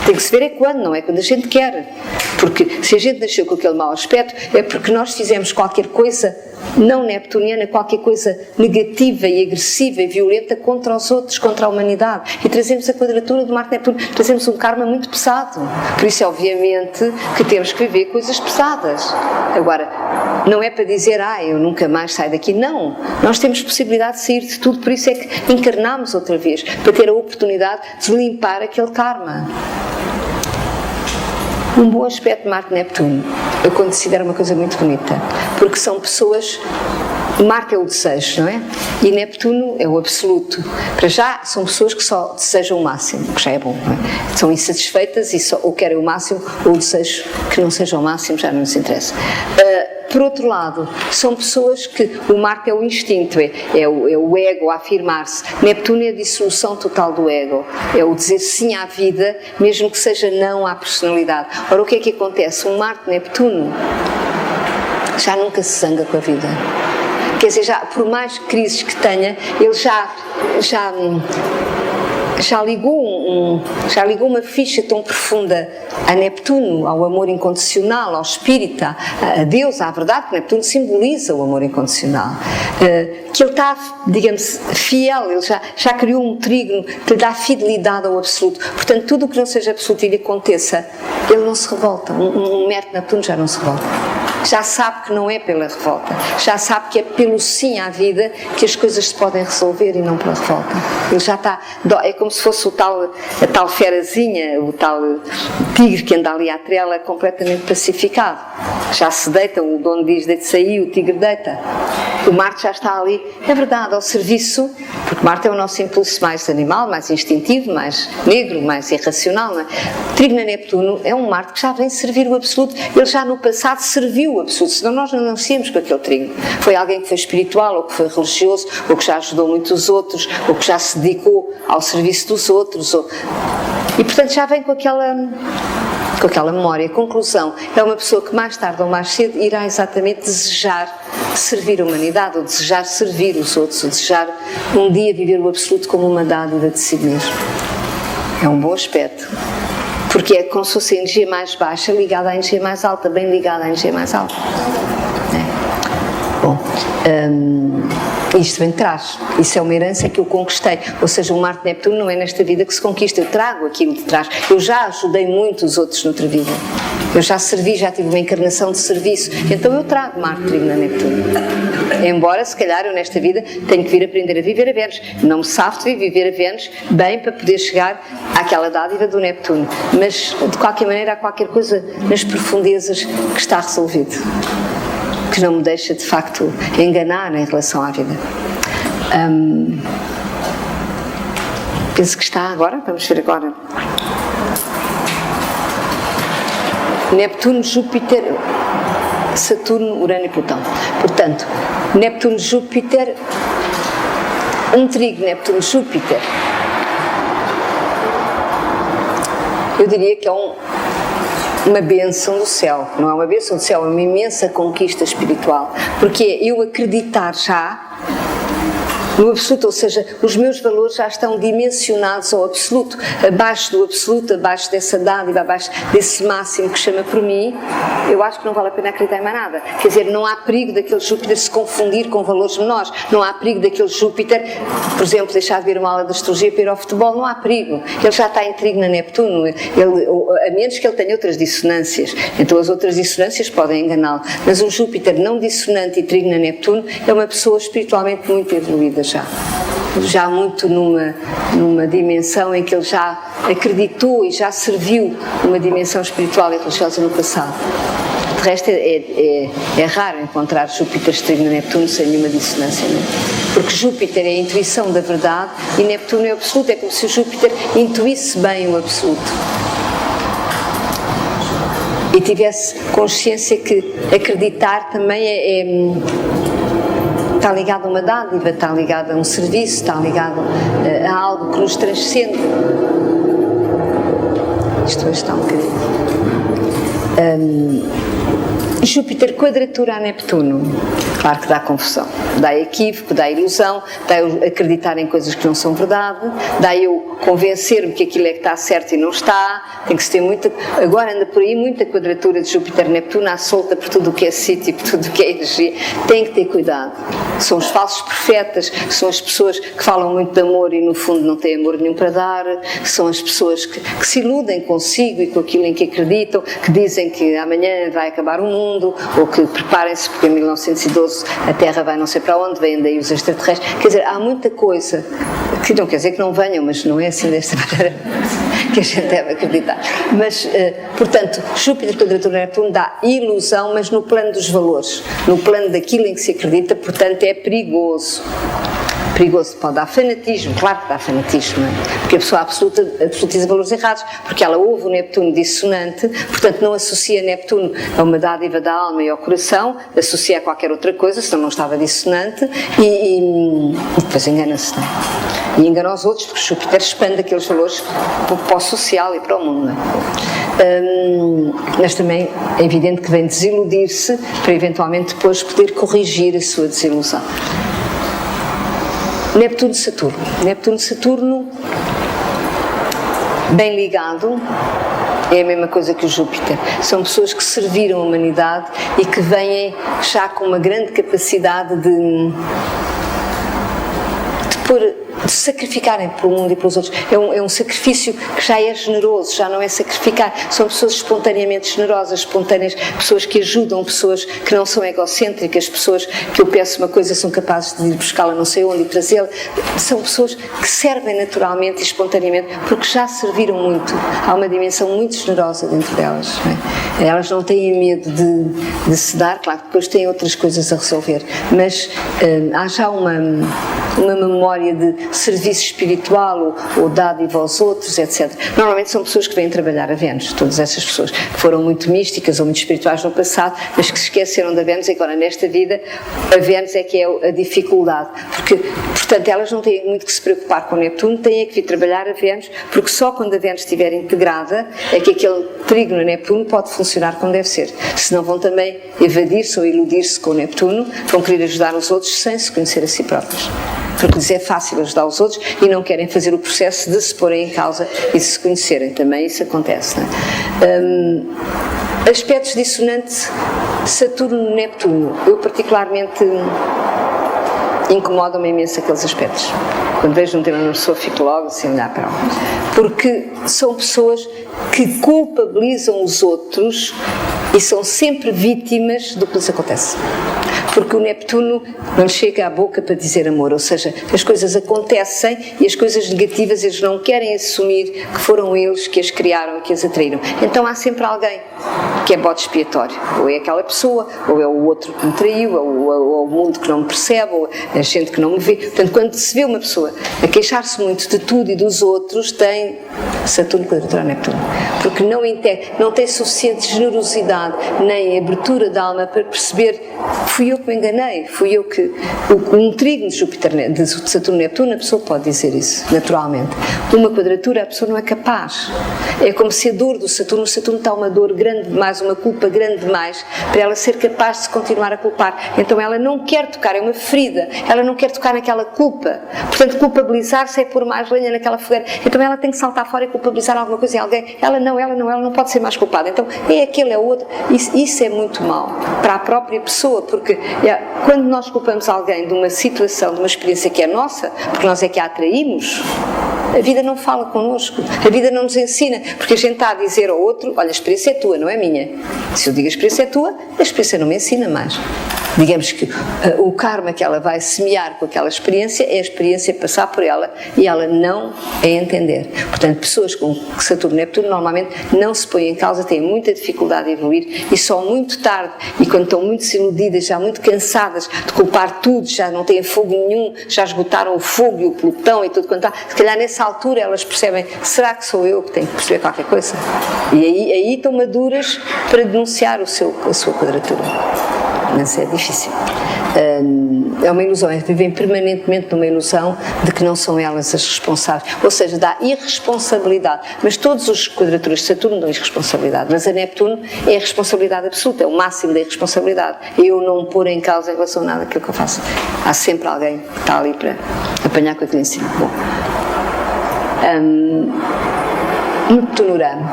Tem que se ver é quando, não é quando a gente quer. Porque se a gente nasceu com aquele mau aspecto, é porque nós fizemos qualquer coisa não neptuniana, qualquer coisa negativa e agressiva e violenta contra os outros, contra a humanidade. E trazemos a quadratura do Marte-Neptuno, trazemos um karma muito pesado. Por isso, obviamente, que temos que viver coisas pesadas. Agora, não é para dizer, eu nunca mais saio daqui. Não. Nós temos possibilidade de sair de tudo, por isso é que encarnamos outra vez, para ter a oportunidade de limpar aquele karma. Um bom aspecto de Marte-Neptuno, eu considero uma coisa muito bonita, porque são pessoas, Marte é o desejo, não é? E Neptuno é o absoluto. Para já, são pessoas que só desejam o máximo, que já é bom, não é? São insatisfeitas e só ou querem o máximo, ou o desejo que não seja o máximo, já não nos interessa. Por outro lado, são pessoas que o Marte é o instinto, é o ego a afirmar-se. Neptuno é a dissolução total do ego, é o dizer sim à vida, mesmo que seja não à personalidade. Ora, o que é que acontece? Um Marte-Neptuno já nunca se zanga com a vida. Quer dizer, já, por mais crises que tenha, ele já ligou uma ficha tão profunda a Neptuno, ao amor incondicional, ao espírito, a Deus, à verdade, que Neptuno simboliza o amor incondicional. Que ele está, digamos, fiel, ele já criou um trígono que lhe dá fidelidade ao absoluto. Portanto, tudo o que não seja absoluto e lhe aconteça, ele não se revolta. Um Marte Neptuno já não se revolta. Já sabe que não é pela revolta, já sabe que é pelo sim à vida que as coisas se podem resolver e não pela revolta. Ele já está, é como se fosse a tal ferazinha, o tal tigre que anda ali à trela completamente pacificado. Já se deita, o dono diz deita-se aí, o tigre deita. O Marte já está ali, é verdade, ao serviço, porque Marte é o nosso impulso mais animal, mais instintivo, mais negro, mais irracional, não é? O trígono Neptuno é um Marte que já vem servir o absoluto, ele já no passado serviu o absoluto, senão nós não nascemos com aquele trígono. Foi alguém que foi espiritual, ou que foi religioso, ou que já ajudou muitos outros, ou que já se dedicou ao serviço dos outros, e portanto já vem com aquela memória. Conclusão, é uma pessoa que mais tarde ou mais cedo irá exatamente desejar servir a humanidade, ou desejar servir os outros, ou desejar um dia viver o absoluto como uma dádiva de si mesmo. É um bom aspecto, porque é como se fosse a energia mais baixa ligada à energia mais alta, bem ligada à energia mais alta. Bom, isto vem de trás, isso é uma herança que eu conquistei, ou seja, o Marte-Neptuno não é nesta vida que se conquista, eu trago aquilo de trás, eu já ajudei muito os outros noutra vida, eu já servi, já tive uma encarnação de serviço, então eu trago Marte-Neptuno. Embora, se calhar, eu nesta vida tenho que vir aprender a viver a Vênus. Não me safo de viver a Vênus bem para poder chegar àquela dádiva do Neptuno. Mas, de qualquer maneira, há qualquer coisa nas profundezas que está resolvido, que não me deixa, de facto, enganar em relação à vida. Penso que está agora, vamos ver agora. Neptuno, Júpiter, Saturno, Urano e Plutão. Portanto, Neptuno, Júpiter, um trigo Neptuno, Júpiter, eu diria que é uma bênção do céu. Não é uma bênção do céu, é uma imensa conquista espiritual, porque é eu acreditar já no absoluto, ou seja, os meus valores já estão dimensionados ao absoluto, abaixo do absoluto, abaixo dessa dádiva, abaixo desse máximo que chama por mim. Eu acho que não vale a pena acreditar em mais nada. Quer dizer, não há perigo daquele Júpiter se confundir com valores menores, não há perigo daquele Júpiter, por exemplo, deixar de ver uma aula de astrologia para ir ao futebol, não há perigo. Ele já está em trigo na Neptuno, a menos que ele tenha outras dissonâncias. Então as outras dissonâncias podem enganá-lo. Mas um Júpiter não dissonante e trigo na Neptuno é uma pessoa espiritualmente muito evoluída já muito numa dimensão em que ele já acreditou e já serviu numa dimensão espiritual e religiosa no passado. De resto, é raro encontrar Júpiter trigo na Neptuno sem nenhuma dissonância, não é? Porque Júpiter é a intuição da verdade e Neptuno é o absoluto, é como se o Júpiter intuísse bem o absoluto e tivesse consciência que acreditar também está ligado a uma dádiva, está ligado a um serviço, está ligado a algo que nos transcende. Isto hoje está um bocadinho. Júpiter quadratura a Neptuno, claro que dá confusão, dá equívoco, dá ilusão, dá eu acreditar em coisas que não são verdade, dá eu convencer-me que aquilo é que está certo e não está. Tem que se ter muita, agora anda por aí muita quadratura de Júpiter-Neptuno à solta por tudo o que é sítio, por tudo o que é energia. Tem que ter cuidado. São os falsos profetas, são as pessoas que falam muito de amor e no fundo não têm amor nenhum para dar, são as pessoas que se iludem consigo e com aquilo em que acreditam, que dizem que amanhã vai acabar o mundo, ou que preparem-se porque em 1912 a Terra vai não sei para onde, vêm daí os extraterrestres. Quer dizer, há muita coisa que não quer dizer que não venham, mas não é assim desta maneira que a gente deve acreditar. Mas, portanto, Júpiter quadratura Neptuno dá ilusão, mas no plano dos valores, no plano daquilo em que se acredita, portanto é perigoso. Perigoso, pode dar fanatismo, claro que dá fanatismo, não é? Porque a pessoa absolutiza valores errados, porque ela ouve o Neptuno dissonante, portanto não associa Neptuno a uma dádiva da alma e ao coração, associa a qualquer outra coisa, senão não estava dissonante, e depois engana-se, não é? E engana os outros, porque Júpiter expande aqueles valores para o social e para o mundo, não é? Mas também é evidente que vem desiludir-se para eventualmente depois poder corrigir a sua desilusão. Neptuno-Saturno. Neptuno-Saturno, bem ligado, é a mesma coisa que o Júpiter. São pessoas que serviram a humanidade e que vêm já com uma grande capacidade de se sacrificarem pelo mundo e pelos outros. É um sacrifício que já é generoso, já não é sacrificar. São pessoas espontaneamente generosas, espontâneas, pessoas que ajudam, pessoas que não são egocêntricas, pessoas que eu peço uma coisa são capazes de ir buscá-la não sei onde e trazê-la. São pessoas que servem naturalmente e espontaneamente porque já serviram muito. Há uma dimensão muito generosa dentro delas, não é? Elas não têm medo de se dar, claro que depois têm outras coisas a resolver, mas há já uma memória de serviço espiritual ou dádiva aos outros, etc. Normalmente são pessoas que vêm trabalhar a Vênus, todas essas pessoas que foram muito místicas ou muito espirituais no passado, mas que se esqueceram da Vênus e agora nesta vida a Vênus é que é a dificuldade, porque, portanto, elas não têm muito que se preocupar com o Neptuno, têm que vir trabalhar a Vênus, porque só quando a Vênus estiver integrada é que aquele trígono Neptuno pode funcionar como deve ser, senão vão também evadir-se ou iludir-se com o Neptuno, vão querer ajudar os outros sem se conhecer a si próprios. Porque lhes é fácil ajudar os outros e não querem fazer o processo de se porem em causa e de se conhecerem. Também isso acontece, não é? Aspectos dissonantes Saturno-Neptuno. Eu particularmente incomodam-me imenso aqueles aspectos. Quando vejo um tema numa pessoa, fico logo assim a olhar para ela. Porque são pessoas que culpabilizam os outros e são sempre vítimas do que lhes acontece. Porque o Neptuno não chega à boca para dizer amor, ou seja, as coisas acontecem e as coisas negativas eles não querem assumir que foram eles que as criaram e que as atraíram. Então há sempre alguém que é bode expiatório, ou é aquela pessoa, ou é o outro que me traiu, ou o mundo que não me percebe, ou a gente que não me vê. Portanto, quando se vê uma pessoa a queixar-se muito de tudo e dos outros, tem Saturno quadratura Neptuno, porque não tem suficiente generosidade nem abertura da alma para perceber fui eu que me enganei, fui eu que... Um trígono de Júpiter, de Saturno e Neptuno, a pessoa pode dizer isso, naturalmente. Uma quadratura, a pessoa não é capaz. É como se a dor do Saturno, o Saturno está uma dor grande demais, uma culpa grande demais, para ela ser capaz de se continuar a culpar. Então ela não quer tocar, é uma ferida, ela não quer tocar naquela culpa. Portanto, culpabilizar-se é pôr mais lenha naquela fogueira. Então ela tem que saltar fora e culpabilizar alguma coisa em alguém. Ela não pode ser mais culpada. Então é aquele, é o outro. Isso é muito mau para a própria pessoa, porque quando nós culpamos alguém de uma situação, de uma experiência que é nossa, porque nós é que a atraímos, a vida não fala connosco, a vida não nos ensina, porque a gente está a dizer ao outro, olha, a experiência é tua, não é minha. Se eu digo a experiência é tua, a experiência não me ensina mais. Digamos que o karma que ela vai semear com aquela experiência é a experiência passar por ela e ela não a entender. Portanto, pessoas com Saturno e Neptuno normalmente não se põem em causa, têm muita dificuldade de evoluir e só muito tarde, e quando estão muito desiludidas, já muito cansadas de culpar tudo, já não têm fogo nenhum, já esgotaram o fogo e o pelotão e tudo quanto há, se calhar nessa altura elas percebem, será que sou eu que tenho que perceber qualquer coisa? E aí estão maduras para denunciar a sua quadratura. Mas é difícil. É uma ilusão, vivem permanentemente numa ilusão de que não são elas as responsáveis, ou seja, dá irresponsabilidade, mas todos os quadraturas de Saturno dão irresponsabilidade, mas a Neptuno é a responsabilidade absoluta, é o máximo da irresponsabilidade, eu não pôr em causa em relação a nada daquilo que eu faço. Há sempre alguém que está ali para apanhar com aquilo em cima. Bom. Neptuno-Urano.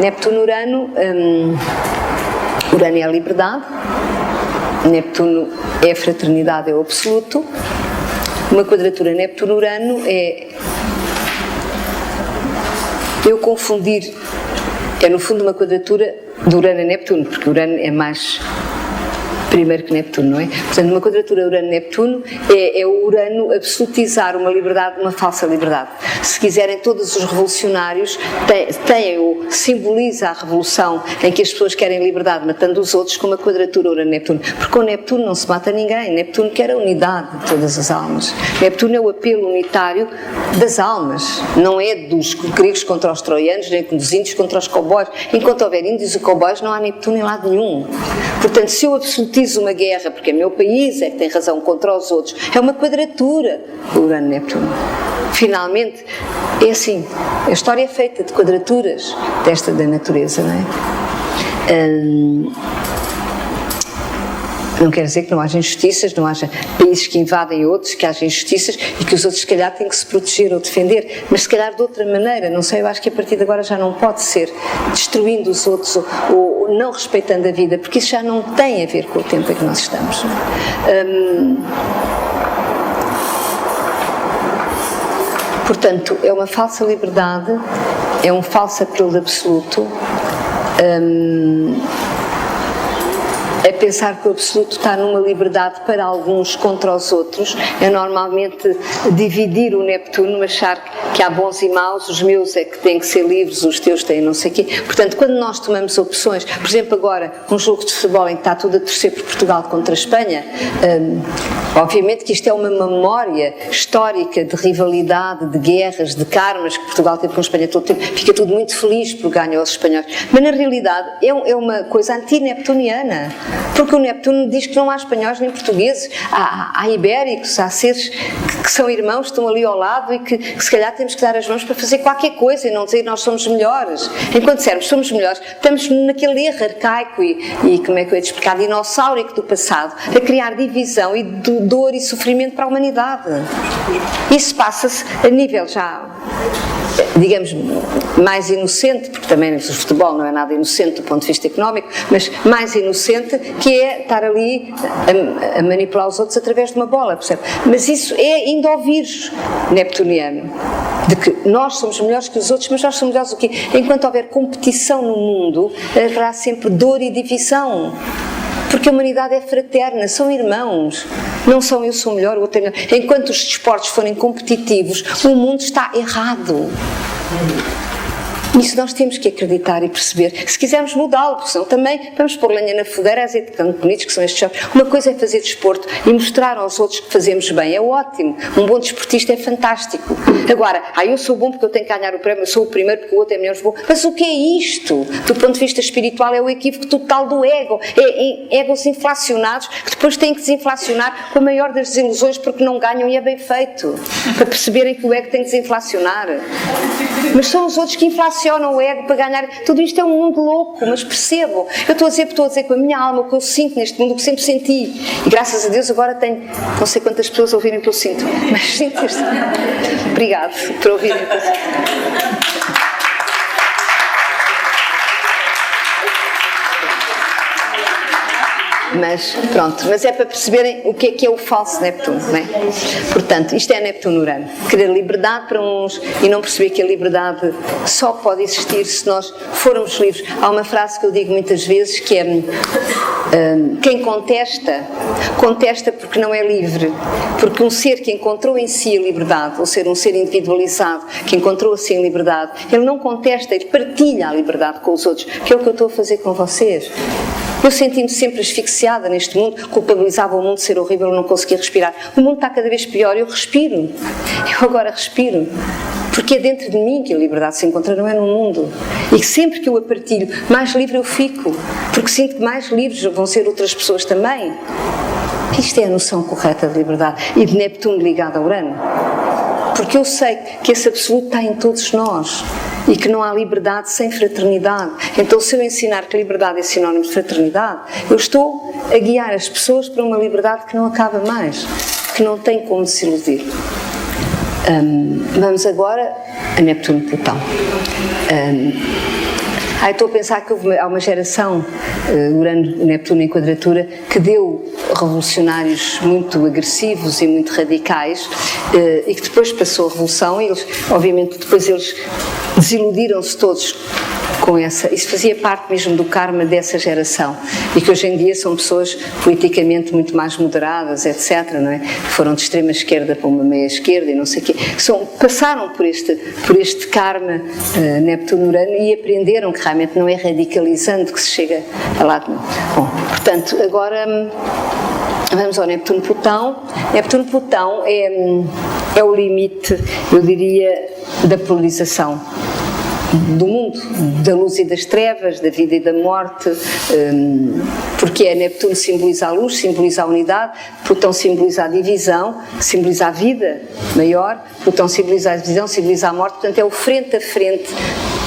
Neptuno-Urano, Urano é a liberdade, Neptuno é a fraternidade, é o absoluto. Uma quadratura Neptuno-Urano é eu confundir, é no fundo uma quadratura de Urano a Neptuno, porque Urano é mais primeiro que Neptuno, não é? Portanto, uma quadratura Urano-Neptuno é o Urano absolutizar uma liberdade, uma falsa liberdade. Se quiserem, todos os revolucionários têm ou simboliza a revolução em que as pessoas querem liberdade matando os outros com uma quadratura Urano-Neptuno. Porque com Neptuno não se mata ninguém. Neptuno quer a unidade de todas as almas. Neptuno é o apelo unitário das almas. Não é dos gregos contra os troianos, nem dos índios contra os cowboys. Enquanto houver índios e cowboys, não há Neptuno em lado nenhum. Portanto, se eu absolutizo uma guerra, porque é meu país, é que tem razão contra os outros, é uma quadratura Urano-Neptuno. Finalmente, é assim, a história é feita de quadraturas da natureza, não é? Não quer dizer que não haja injustiças, não haja países que invadem outros, que haja injustiças e que os outros se calhar têm que se proteger ou defender, mas se calhar de outra maneira, não sei, eu acho que a partir de agora já não pode ser destruindo os outros ou não respeitando a vida, porque isso já não tem a ver com o tempo em que nós estamos. Portanto, é uma falsa liberdade, é um falso apelo absoluto, é pensar que o absoluto está numa liberdade para alguns contra os outros, é normalmente dividir o Neptuno, achar que há bons e maus, os meus é que têm que ser livres, os teus têm não sei o quê. Portanto, quando nós tomamos opções, por exemplo agora, um jogo de futebol em que está tudo a torcer por Portugal contra a Espanha, obviamente que isto é uma memória histórica de rivalidade, de guerras, de karmas que Portugal teve com a Espanha todo o tempo, fica tudo muito feliz por ganhar os espanhóis, mas na realidade é uma coisa anti-neptuniana. Porque o Neptuno diz que não há espanhóis nem portugueses, há ibéricos, há seres que são irmãos, que estão ali ao lado e que se calhar temos que dar as mãos para fazer qualquer coisa e não dizer nós somos melhores. Enquanto dissermos somos melhores, estamos naquele erro arcaico e como é que eu ia te explicar, dinossáurico do passado, a criar divisão e dor e sofrimento para a humanidade. Isso passa-se a nível já, digamos, mais inocente, porque também o futebol não é nada inocente do ponto de vista económico, mas mais inocente, que é estar ali a manipular os outros através de uma bola, percebe? Mas isso é indo ao vírus neptuniano. de que nós somos melhores que os outros, mas nós somos melhores do quê? Enquanto houver competição no mundo, haverá sempre dor e divisão. Porque a humanidade é fraterna, são irmãos. Não são eu sou melhor, o outro é melhor. Enquanto os desportos forem competitivos, o mundo está errado. Nisso nós temos que acreditar e perceber. Se quisermos mudá-lo, porque senão também vamos pôr lenha na fogueira, as tão bonitos que são estes jogos. Uma coisa é fazer desporto e mostrar aos outros que fazemos bem. É ótimo. Um bom desportista é fantástico. Agora, eu sou bom porque eu tenho que ganhar o prémio, eu sou o primeiro porque o outro é melhor. Mas o que é isto? Do ponto de vista espiritual é o equívoco total do ego. É egos inflacionados que depois têm que desinflacionar com a maior das desilusões porque não ganham e é bem feito. Para perceberem que o ego tem que desinflacionar. Mas são os outros que inflacionam o ego para ganhar. Tudo isto é um mundo louco, mas percebam. Eu estou a dizer com a minha alma o que eu sinto neste mundo, o que sempre senti. E graças a Deus agora tenho não sei quantas pessoas a ouvirem o que eu sinto. Mas sinto isto. Obrigado por ouvirem o que eu sinto. Mas pronto, mas é para perceberem o que é o falso Neptuno, não é? Portanto, isto é Neptuno-Urano. Querer liberdade para uns e não perceber que a liberdade só pode existir se nós formos livres. Há uma frase que eu digo muitas vezes que é quem contesta porque não é livre. Porque um ser que encontrou em si a liberdade, ou ser um ser individualizado, que encontrou assim a liberdade, ele não contesta, ele partilha a liberdade com os outros, que é o que eu estou a fazer com vocês. Eu senti-me sempre asfixiada neste mundo, culpabilizava o mundo de ser horrível, eu não conseguia respirar. O mundo está cada vez pior, eu respiro. Eu agora respiro. Porque é dentro de mim que a liberdade se encontra, não é no mundo. E que sempre que eu a partilho, mais livre eu fico. Porque sinto que mais livres vão ser outras pessoas também. Isto é a noção correta de liberdade. E de Neptuno ligado a Urano. Porque eu sei que esse absoluto está em todos nós. E que não há liberdade sem fraternidade. Então, se eu ensinar que liberdade é sinónimo de fraternidade, eu estou a guiar as pessoas para uma liberdade que não acaba mais, que não tem como se iludir. Vamos agora a Neptuno-Plutão. Estou a pensar que há uma geração, Urano-Neptuno em quadratura, que deu revolucionários muito agressivos e muito radicais e que depois passou a revolução e eles, obviamente, depois eles desiludiram-se todos com essa, isso fazia parte mesmo do karma dessa geração e que hoje em dia são pessoas politicamente muito mais moderadas, etc, não é? Foram de extrema esquerda para uma meia esquerda e não sei o quê, passaram por este karma Neptuno-Urano e aprenderam que realmente não é radicalizando que se chega a lado nenhum. Bom, portanto, agora vamos ao Neptuno-Plutão. Neptuno-Plutão é o limite, eu diria, da polarização do mundo, da luz e das trevas, da vida e da morte, porque Neptuno simboliza a luz, simboliza a unidade, Plutão simboliza a divisão, simboliza a vida maior, Plutão simboliza a divisão, simboliza a morte, portanto é o frente a frente,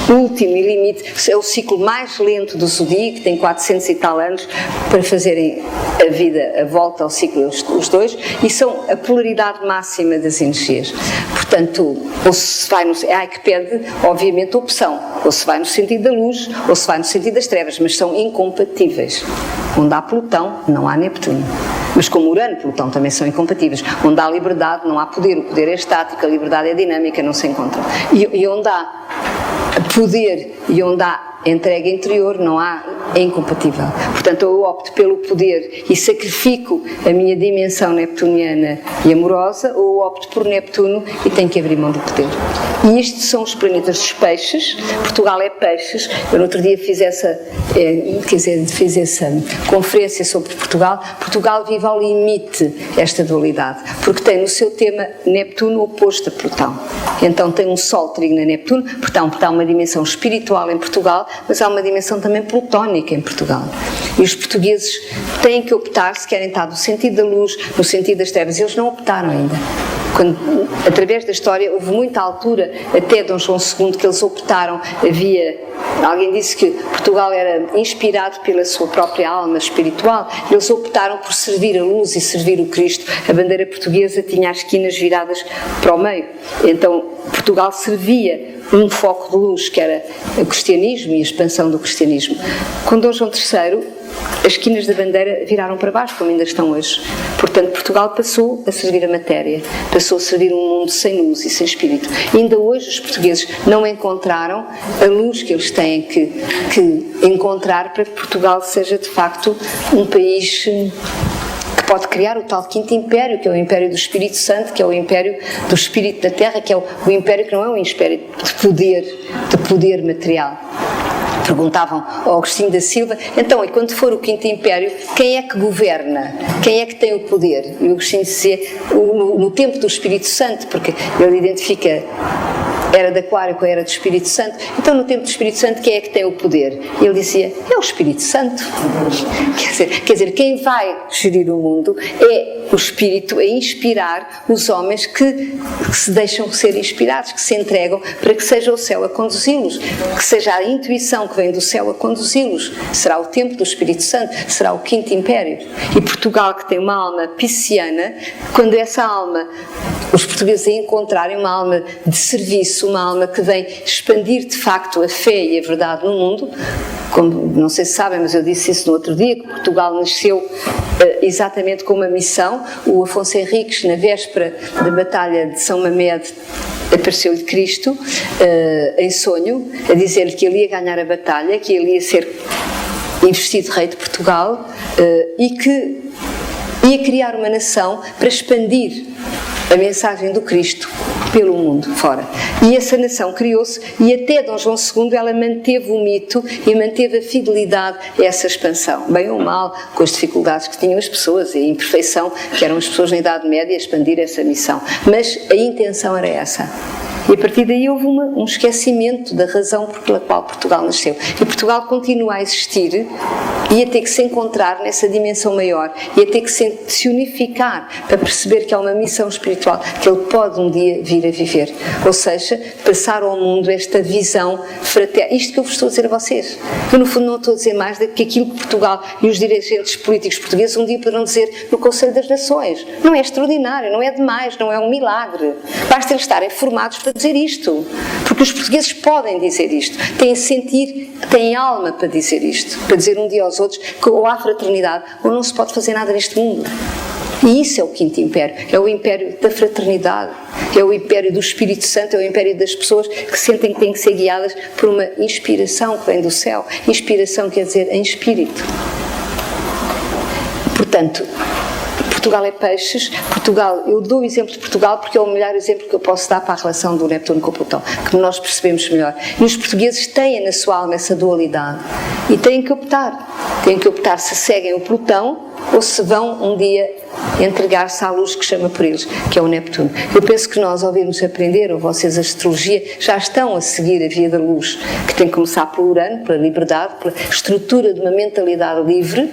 último e limite, é o ciclo mais lento do zodíaco, que tem 400 e tal anos para fazerem a vida, a volta ao ciclo, os dois, e são a polaridade máxima das energias. Portanto, ou se vai que pede, obviamente, a opção, ou se vai no sentido da luz, ou se vai no sentido das trevas, mas são incompatíveis. Onde há Plutão, não há Neptuno. Mas como Urano e Plutão também são incompatíveis. Onde há liberdade, não há poder. O poder é estático, a liberdade é dinâmica, não se encontram. E onde há poder e onde há entrega interior, não há, é incompatível. Portanto, eu opto pelo poder e sacrifico a minha dimensão neptuniana e amorosa, ou opto por Neptuno e tenho que abrir mão do poder. E estes são os planetas dos peixes. Portugal é peixes. Eu no outro dia fiz essa conferência sobre Portugal. Portugal vive ao limite esta dualidade, porque tem no seu tema Neptuno oposto a Plutão. Então tem um Sol trigno a Neptuno, portanto há uma dimensão espiritual em Portugal, mas há uma dimensão também plutónica em Portugal. E os portugueses têm que optar se querem estar no sentido da luz, no sentido das trevas. Eles não optaram ainda. Quando, através da história, houve muita altura, até Dom João II, que eles optaram, alguém disse que Portugal era inspirado pela sua própria alma espiritual, eles optaram por servir a luz e servir o Cristo. A bandeira portuguesa tinha as esquinas viradas para o meio, então Portugal servia um foco de luz, que era o cristianismo e a expansão do cristianismo. Com Dom João III, as esquinas da bandeira viraram para baixo, como ainda estão hoje. Portanto, Portugal passou a servir a matéria, passou a servir um mundo sem luz e sem espírito. E ainda hoje os portugueses não encontraram a luz que eles têm que encontrar para que Portugal seja, de facto, um país que pode criar o tal quinto império, que é o império do Espírito Santo, que é o império do Espírito da Terra, que é o império que não é um império de poder material. Perguntavam ao Agostinho da Silva, então, e quando for o quinto império, quem é que governa? Quem é que tem o poder? E o Agostinho dizia, no tempo do Espírito Santo, porque ele identifica era de Aquário com a era do Espírito Santo, então no tempo do Espírito Santo quem é que tem o poder? E ele dizia, é o Espírito Santo. Quer dizer, quem vai gerir o mundo é o Espírito a inspirar os homens que se deixam ser inspirados, que se entregam para que seja o céu a conduzi-los, que seja a intuição que vem do céu a conduzi-los. Será o tempo do Espírito Santo, será o quinto império. E Portugal, que tem uma alma pisciana, quando essa alma, os portugueses a encontrarem uma alma de serviço, uma alma que vem expandir de facto a fé e a verdade no mundo, como não sei se sabem, mas eu disse isso no outro dia, que Portugal nasceu exatamente com uma missão. O Afonso Henriques, na véspera da Batalha de São Mamede, apareceu-lhe Cristo em sonho, a dizer-lhe que ele ia ganhar a batalha, que ele ia ser investido rei de Portugal e que ia criar uma nação para expandir a mensagem do Cristo pelo mundo fora. E essa nação criou-se e até Dom João II ela manteve o mito e manteve a fidelidade a essa expansão. Bem ou mal, com as dificuldades que tinham as pessoas e a imperfeição que eram as pessoas na Idade Média a expandir essa missão. Mas a intenção era essa. E a partir daí houve um esquecimento da razão pela qual Portugal nasceu. E Portugal continua a existir e a ter que se encontrar nessa dimensão maior e a ter que se unificar para perceber que há uma missão espiritual que ele pode um dia vir a viver. Ou seja, passar ao mundo esta visão fraterna. Isto que eu vos estou a dizer a vocês. Eu, no fundo, não estou a dizer mais do que aquilo que Portugal e os dirigentes políticos portugueses um dia poderão dizer no Conselho das Nações. Não é extraordinário, não é demais, não é um milagre. Basta eles estarem formados para dizer isto. Porque os portugueses podem dizer isto. Têm sentir, têm alma para dizer isto. Para dizer um dia aos outros que ou há fraternidade ou não se pode fazer nada neste mundo. E isso é o quinto império, é o império da fraternidade, é o império do Espírito Santo, é o império das pessoas que sentem que têm que ser guiadas por uma inspiração que vem do céu. Inspiração quer dizer em espírito. Portanto, Portugal é peixes. Portugal, eu dou o exemplo de Portugal porque é o melhor exemplo que eu posso dar para a relação do Neptuno com o Plutão, que nós percebemos melhor. E os portugueses têm na sua alma essa dualidade e têm que optar se seguem o Plutão ou se vão um dia entregar-se à luz que chama por eles, que é o Neptuno. Eu penso que nós, ao virmos aprender, ou vocês a astrologia, já estão a seguir a via da luz, que tem que começar pelo Urano, pela liberdade, pela estrutura de uma mentalidade livre,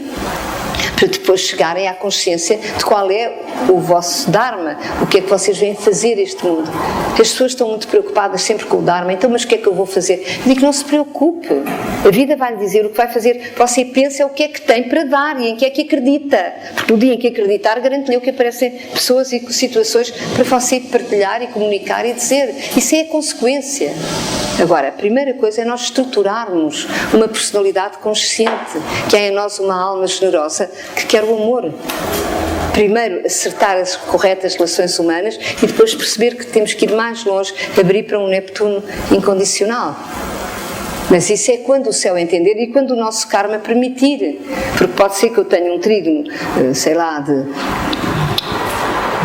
para depois chegarem à consciência de qual é o vosso Dharma, o que é que vocês vêm fazer este mundo. As pessoas estão muito preocupadas sempre com o Dharma, então, mas o que é que eu vou fazer? Eu digo, não se preocupe, a vida vai lhe dizer o que vai fazer, você pensa o que é que tem para dar e em que é que acredita, porque no dia em que acreditar, garanto-lhe que aparecem pessoas e situações para você partilhar e comunicar e dizer, isso é a consequência. Agora, a primeira coisa é nós estruturarmos uma personalidade consciente, que há em nós uma alma generosa que quer o amor. Primeiro, acertar as corretas relações humanas e depois perceber que temos que ir mais longe, abrir para um Neptuno incondicional. Mas isso é quando o céu entender e quando o nosso karma permitir. Porque pode ser que eu tenha um trígono, sei lá, de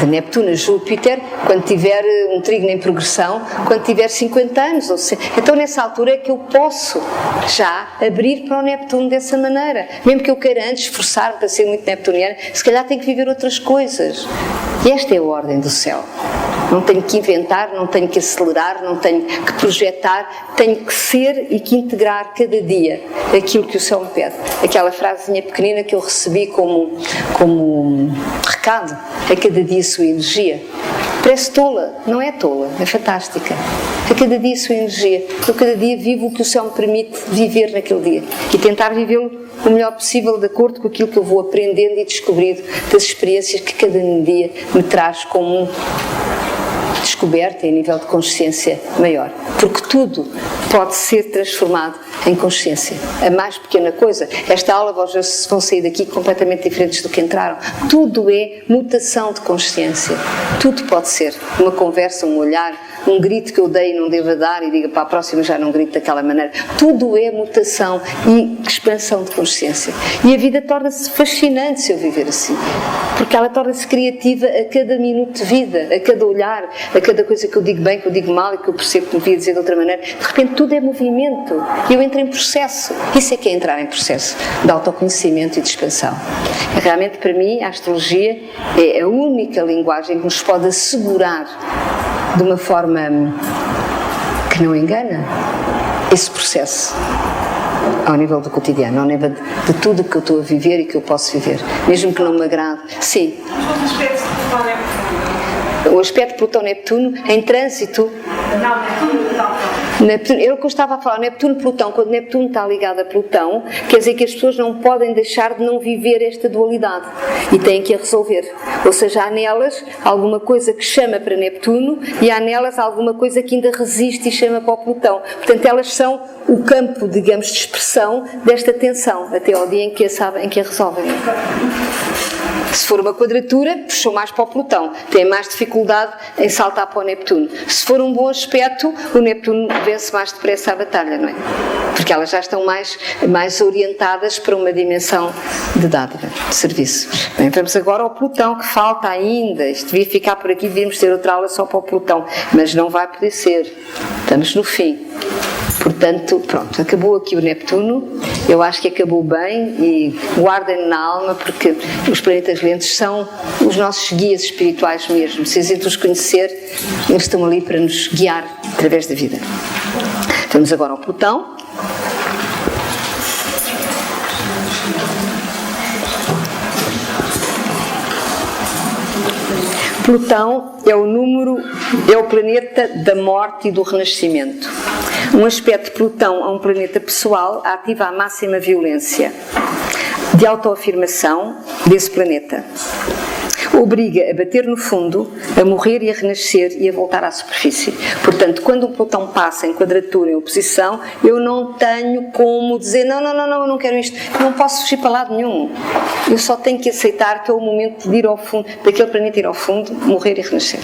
Neptuno a Júpiter, quando tiver um trígono em progressão, quando tiver 50 anos. Ou seja, então, nessa altura é que eu posso já abrir para o Neptuno dessa maneira. Mesmo que eu queira antes esforçar-me para ser muito neptuniana, se calhar tenho que viver outras coisas. E esta é a ordem do céu. Não tenho que inventar, não tenho que acelerar, não tenho que projetar, tenho que ser e que integrar cada dia aquilo que o céu me pede. Aquela frasezinha pequenina que eu recebi como recado, a cada dia a sua energia. Parece tola, não é tola, é fantástica. A cada dia a sua energia. Eu cada dia vivo o que o céu me permite viver naquele dia e tentar vivê-lo o melhor possível de acordo com aquilo que eu vou aprendendo e descobrindo das experiências que cada dia me traz como descoberta e a nível de consciência maior. Porque tudo pode ser transformado em consciência. A mais pequena coisa. Esta aula vão sair daqui completamente diferentes do que entraram. Tudo é mutação de consciência. Tudo pode ser. Uma conversa, um olhar, um grito que eu dei e não devo dar e diga para a próxima já não grito daquela maneira. Tudo é mutação e expansão de consciência. E a vida torna-se fascinante se eu viver assim. Porque ela torna-se criativa a cada minuto de vida, a cada olhar, a cada coisa que eu digo bem, que eu digo mal e que eu percebo que me devia dizer de outra maneira. De repente tudo é movimento. Eu entro em processo. Isso é que é entrar em processo de autoconhecimento e de expansão. E realmente, para mim, a astrologia é a única linguagem que nos pode assegurar de uma forma que não engana esse processo ao nível do cotidiano, ao nível de tudo que eu estou a viver e que eu posso viver, mesmo que não me agrade. Sim. O aspecto de Plutão-Neptuno em trânsito. Neptuno, era o que eu estava a falar, Neptuno-Plutão. Quando Neptuno está ligado a Plutão, quer dizer que as pessoas não podem deixar de não viver esta dualidade e têm que a resolver. Ou seja, há nelas alguma coisa que chama para Neptuno e há nelas alguma coisa que ainda resiste e chama para o Plutão. Portanto, elas são o campo, digamos, de expressão desta tensão, até ao dia em que a resolvem. Se for uma quadratura, puxou mais para o Plutão, tem mais dificuldade em saltar para o Neptuno. Se for um bom aspecto, o Neptuno vence mais depressa a batalha, não é? Porque elas já estão mais orientadas para uma dimensão de dádiva, de serviço. Bem, vamos agora ao Plutão, que falta ainda. Isto devia ficar por aqui, devíamos ter outra aula só para o Plutão, mas não vai poder ser. Estamos no fim. Portanto, pronto, acabou aqui o Neptuno. Eu acho que acabou bem e guardem-no na alma, porque os planetas lentos são os nossos guias espirituais mesmo. Se a gente os conhecer, eles estão ali para nos guiar através da vida. Vamos agora ao Plutão. Plutão é o planeta da morte e do renascimento. Um aspecto de Plutão a um planeta pessoal ativa a máxima violência de autoafirmação desse planeta. Obriga a bater no fundo, a morrer e a renascer e a voltar à superfície. Portanto, quando um Plutão passa em quadratura, em oposição, eu não tenho como dizer não, eu não quero isto, não posso fugir para lado nenhum. Eu só tenho que aceitar que é o momento de ir ao fundo, daquele planeta ir ao fundo, morrer e renascer.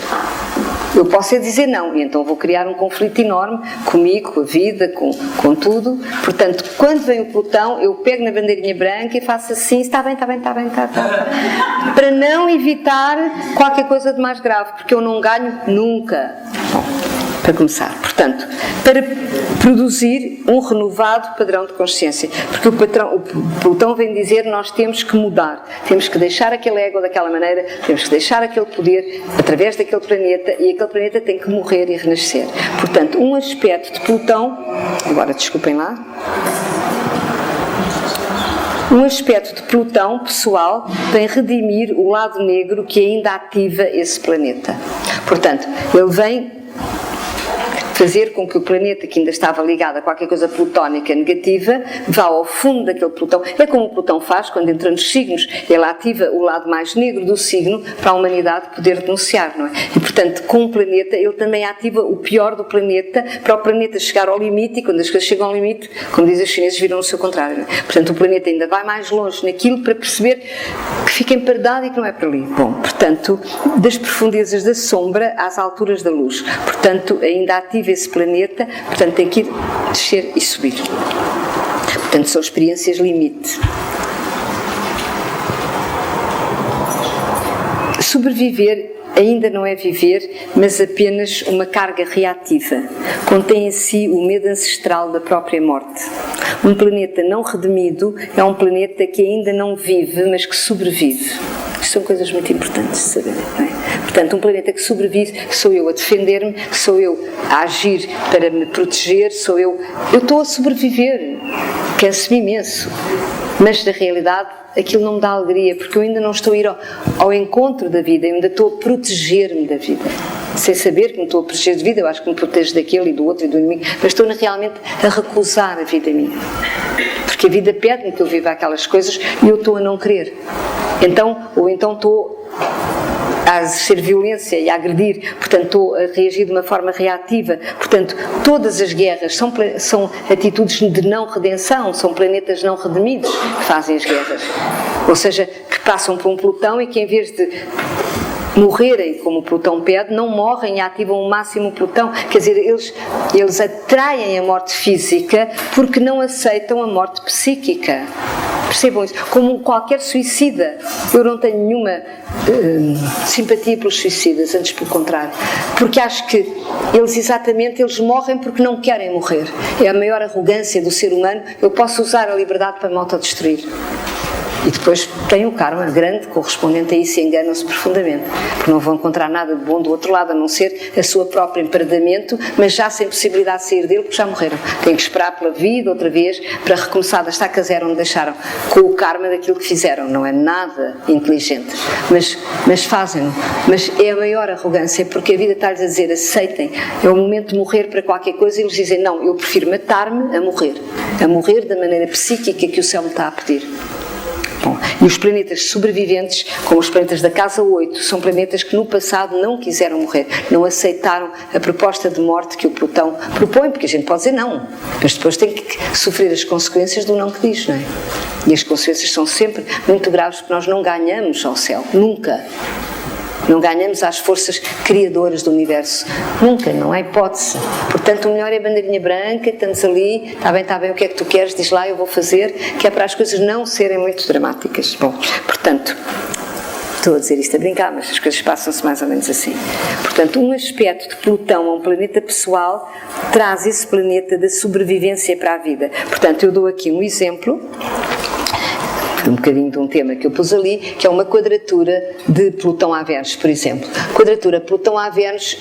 Eu posso é dizer não, e então vou criar um conflito enorme comigo, com a vida, com tudo. Portanto, quando vem o Plutão, eu pego na bandeirinha branca e faço assim, está bem. Para não evitar qualquer coisa de mais grave, porque eu não ganho nunca. Bom, para começar. Portanto, para produzir um renovado padrão de consciência. Porque o Plutão vem dizer nós temos que mudar, temos que deixar aquele ego daquela maneira, temos que deixar aquele poder através daquele planeta e aquele planeta tem que morrer e renascer. Portanto, um aspecto de Plutão, agora desculpem lá, um aspecto de Plutão pessoal vem redimir o lado negro que ainda ativa esse planeta. Portanto, ele vem fazer com que o planeta que ainda estava ligado a qualquer coisa plutónica negativa vá ao fundo daquele Plutão. É como o Plutão faz quando entra nos signos, ele ativa o lado mais negro do signo para a humanidade poder denunciar, não é? E portanto, com o planeta, ele também ativa o pior do planeta para o planeta chegar ao limite, e quando as coisas chegam ao limite, como dizem os chineses, viram no seu contrário, não é? Portanto, o planeta ainda vai mais longe naquilo para perceber que fica empardado e que não é para ali. Bom, portanto, das profundezas da sombra às alturas da luz. Portanto, ainda ativa esse planeta, portanto tem que ir descer e subir. Portanto, são experiências limite. Sobreviver ainda não é viver, mas apenas uma carga reativa. Contém em si o medo ancestral da própria morte. Um planeta não redimido é um planeta que ainda não vive, mas que sobrevive. Isto são coisas muito importantes de saber, não é? Portanto, um planeta que sobrevive, sou eu a defender-me, sou eu a agir para me proteger, sou eu estou a sobreviver, canso-me imenso, mas na realidade aquilo não me dá alegria, porque eu ainda não estou a ir ao encontro da vida, eu ainda estou a proteger-me da vida, sem saber que me estou a proteger de vida, eu acho que me protejo daquele e do outro e do inimigo, mas estou realmente a recusar a vida a mim, porque a vida pede-me que eu viva aquelas coisas e eu estou a não querer, ou então estou a exercer violência e a agredir, portanto estou a reagir de uma forma reativa, portanto todas as guerras são atitudes de não redenção, são planetas não redimidos que fazem as guerras, ou seja, que passam por um Plutão e que em vez de morrerem como o Plutão pede, não morrem e ativam o máximo o Plutão, quer dizer, eles atraem a morte física porque não aceitam a morte psíquica. Percebam isso, como qualquer suicida. Eu não tenho nenhuma simpatia pelos suicidas, antes pelo contrário, porque acho que eles morrem porque não querem morrer. É a maior arrogância do ser humano. Eu posso usar a liberdade para me autodestruir. E depois tem o karma grande correspondente a isso e enganam-se profundamente, porque não vão encontrar nada de bom do outro lado, a não ser a sua própria emparedamento, mas já sem possibilidade de sair dele, porque já morreram. Têm que esperar pela vida outra vez para recomeçar da estaca zero onde deixaram, com o karma daquilo que fizeram. Não é nada inteligente, mas fazem-no. Mas é a maior arrogância, porque a vida está-lhes a dizer: aceitem, é o momento de morrer para qualquer coisa, e eles dizem: não, eu prefiro matar-me a morrer da maneira psíquica que o céu me está a pedir. Bom, e os planetas sobreviventes, como os planetas da Casa 8, são planetas que no passado não quiseram morrer, não aceitaram a proposta de morte que o Plutão propõe, porque a gente pode dizer não, mas depois tem que sofrer as consequências do não que diz, não é? E as consequências são sempre muito graves, porque nós não ganhamos ao céu, nunca. Não ganhamos às forças criadoras do universo. Nunca, não há hipótese. Portanto, o melhor é a bandeirinha branca, estamos ali, está bem, o que é que tu queres, diz lá, eu vou fazer, que é para as coisas não serem muito dramáticas. Bom, portanto, estou a dizer isto a brincar, mas as coisas passam-se mais ou menos assim. Portanto, um aspecto de Plutão a um planeta pessoal traz esse planeta da sobrevivência para a vida. Portanto, eu dou aqui um exemplo, um bocadinho de um tema que eu pus ali, que é uma quadratura de Plutão a Vênus, por exemplo. Quadratura Plutão a Vênus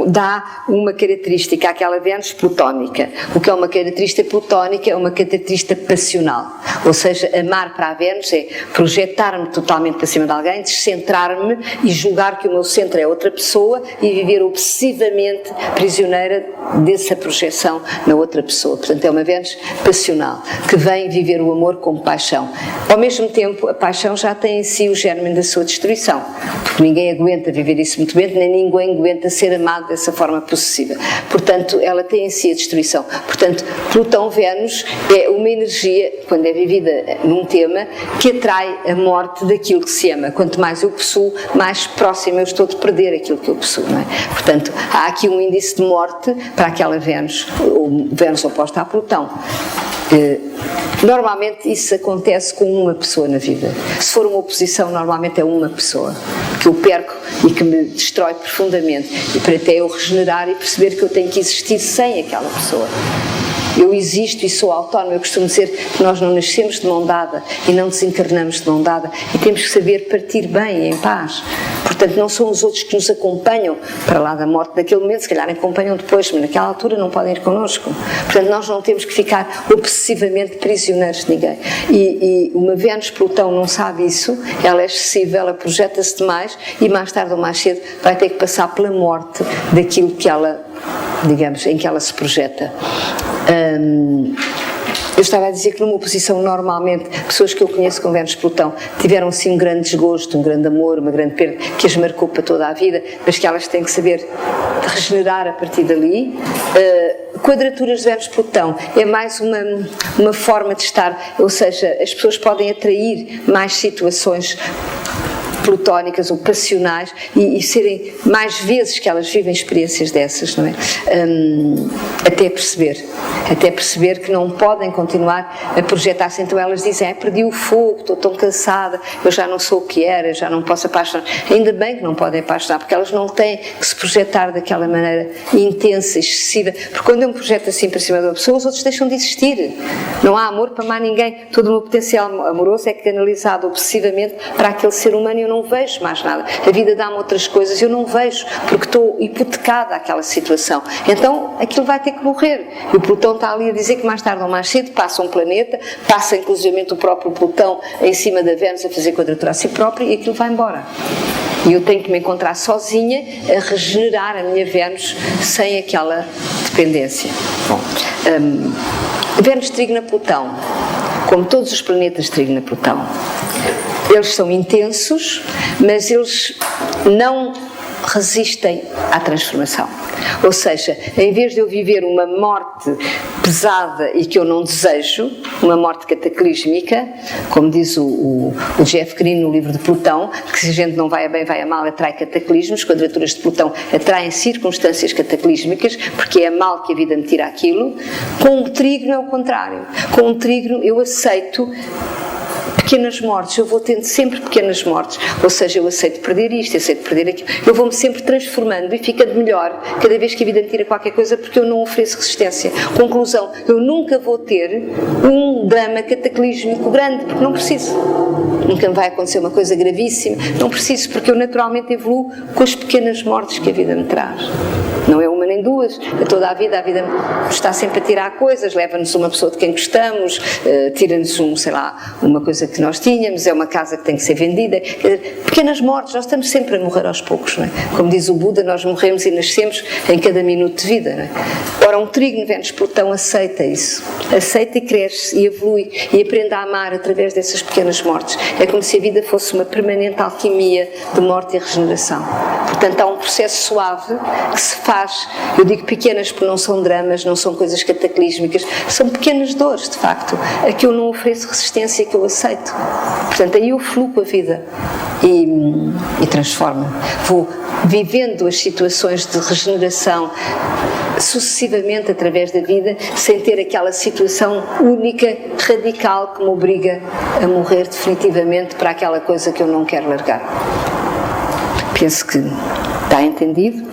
dá uma característica àquela Vênus plutónica. O que é uma característica plutónica é uma característica passional. Ou seja, amar para a Vênus é projetar-me totalmente para cima de alguém, descentrar-me e julgar que o meu centro é outra pessoa e viver obsessivamente prisioneira dessa projeção na outra pessoa. Portanto, é uma Vênus passional, que vem viver o amor como paixão. Ao mesmo tempo, a paixão já tem em si o germe da sua destruição, porque ninguém aguenta viver isso muito bem, nem ninguém aguenta ser amado dessa forma possessiva. Portanto, ela tem em si a destruição. Portanto, Plutão-Vênus é uma energia, quando é vivida num tema, que atrai a morte daquilo que se ama. Quanto mais eu possuo, mais próximo eu estou de perder aquilo que eu possuo, não é? Portanto, há aqui um índice de morte para aquela Vênus, ou Vênus oposta a Plutão. Normalmente isso acontece com uma pessoa na vida. Se for uma oposição, normalmente é uma pessoa que eu perco e que me destrói profundamente, e para até eu regenerar e perceber que eu tenho que existir sem aquela pessoa. Eu existo e sou autónoma. Eu costumo dizer que nós não nascemos de mão dada e não desencarnamos de mão dada, e temos que saber partir bem, em paz. Portanto, não são os outros que nos acompanham para lá da morte naquele momento, se calhar acompanham depois, mas naquela altura não podem ir connosco. Portanto, nós não temos que ficar obsessivamente prisioneiros de ninguém. E uma Vênus-Plutão não sabe isso, ela é excessiva, ela projeta-se demais e mais tarde ou mais cedo vai ter que passar pela morte daquilo que ela, digamos, em que ela se projeta. Eu estava a dizer que numa oposição, normalmente, pessoas que eu conheço com Vênus-Plutão tiveram assim um grande desgosto, um grande amor, uma grande perda, que as marcou para toda a vida, mas que elas têm que saber regenerar a partir dali. Quadraturas de Vênus-Plutão é mais uma forma de estar, ou seja, as pessoas podem atrair mais situações plutónicas ou passionais e serem mais vezes que elas vivem experiências dessas, não é? Até perceber que não podem continuar a projetar-se. Então elas dizem: perdi o fogo, estou tão cansada, eu já não sou o que era, já não posso apaixonar. Ainda bem que não podem apaixonar, porque elas não têm que se projetar daquela maneira intensa, excessiva, porque quando eu me projeto assim para cima de uma pessoa, os outros deixam de existir. Não há amor para mais ninguém. Todo o meu potencial amoroso é canalizado obsessivamente para aquele ser humano e eu não vejo mais nada. A vida dá-me outras coisas, eu não vejo, porque estou hipotecada àquela situação. Então aquilo vai ter que morrer. E o Plutão está ali a dizer que mais tarde ou mais cedo passa um planeta, passa inclusivamente o próprio Plutão em cima da Vênus a fazer quadratura a si próprio, e aquilo vai embora. E eu tenho que me encontrar sozinha a regenerar a minha Vênus sem aquela dependência. Bom, Vênus trigna Plutão, como todos os planetas trigna Plutão. Eles são intensos, mas eles não resistem à transformação. Ou seja, em vez de eu viver uma morte pesada e que eu não desejo, uma morte cataclísmica, como diz o Jeff Green no livro de Plutão, que se a gente não vai a bem, vai a mal, atrai cataclismos, quadraturas de Plutão atraem circunstâncias cataclísmicas, porque é a mal que a vida me tira aquilo. Com o trígono é o contrário. Com o trígono eu aceito pequenas mortes, eu vou tendo sempre pequenas mortes, ou seja, eu aceito perder isto, eu aceito perder aquilo, eu vou-me sempre transformando e ficando melhor cada vez que a vida me tira qualquer coisa, porque eu não ofereço resistência. Conclusão, eu nunca vou ter um drama cataclísmico grande, porque não preciso. Nunca me vai acontecer uma coisa gravíssima, não preciso, porque eu naturalmente evoluo com as pequenas mortes que a vida me traz. Não é uma nem duas, é toda a vida está sempre a tirar coisas, leva-nos uma pessoa de quem gostamos, tira-nos uma coisa que nós tínhamos, é uma casa que tem que ser vendida. Pequenas mortes, nós estamos sempre a morrer aos poucos, não é? Como diz o Buda, nós morremos e nascemos em cada minuto de vida, não é? Ora, um trígono Vênus Plutão aceita isso, aceita e cresce e evolui e aprende a amar através dessas pequenas mortes. É como se a vida fosse uma permanente alquimia de morte e regeneração. Portanto, há um processo suave que se faz, eu digo pequenas porque não são dramas, não são coisas cataclísmicas, são pequenas dores, de facto, a que eu não ofereço resistência, que eu aceito. Portanto, aí eu fluo com a vida e transformo. Vou vivendo as situações de regeneração sucessivamente através da vida, sem ter aquela situação única, radical, que me obriga a morrer definitivamente para aquela coisa que eu não quero largar. Penso que está entendido.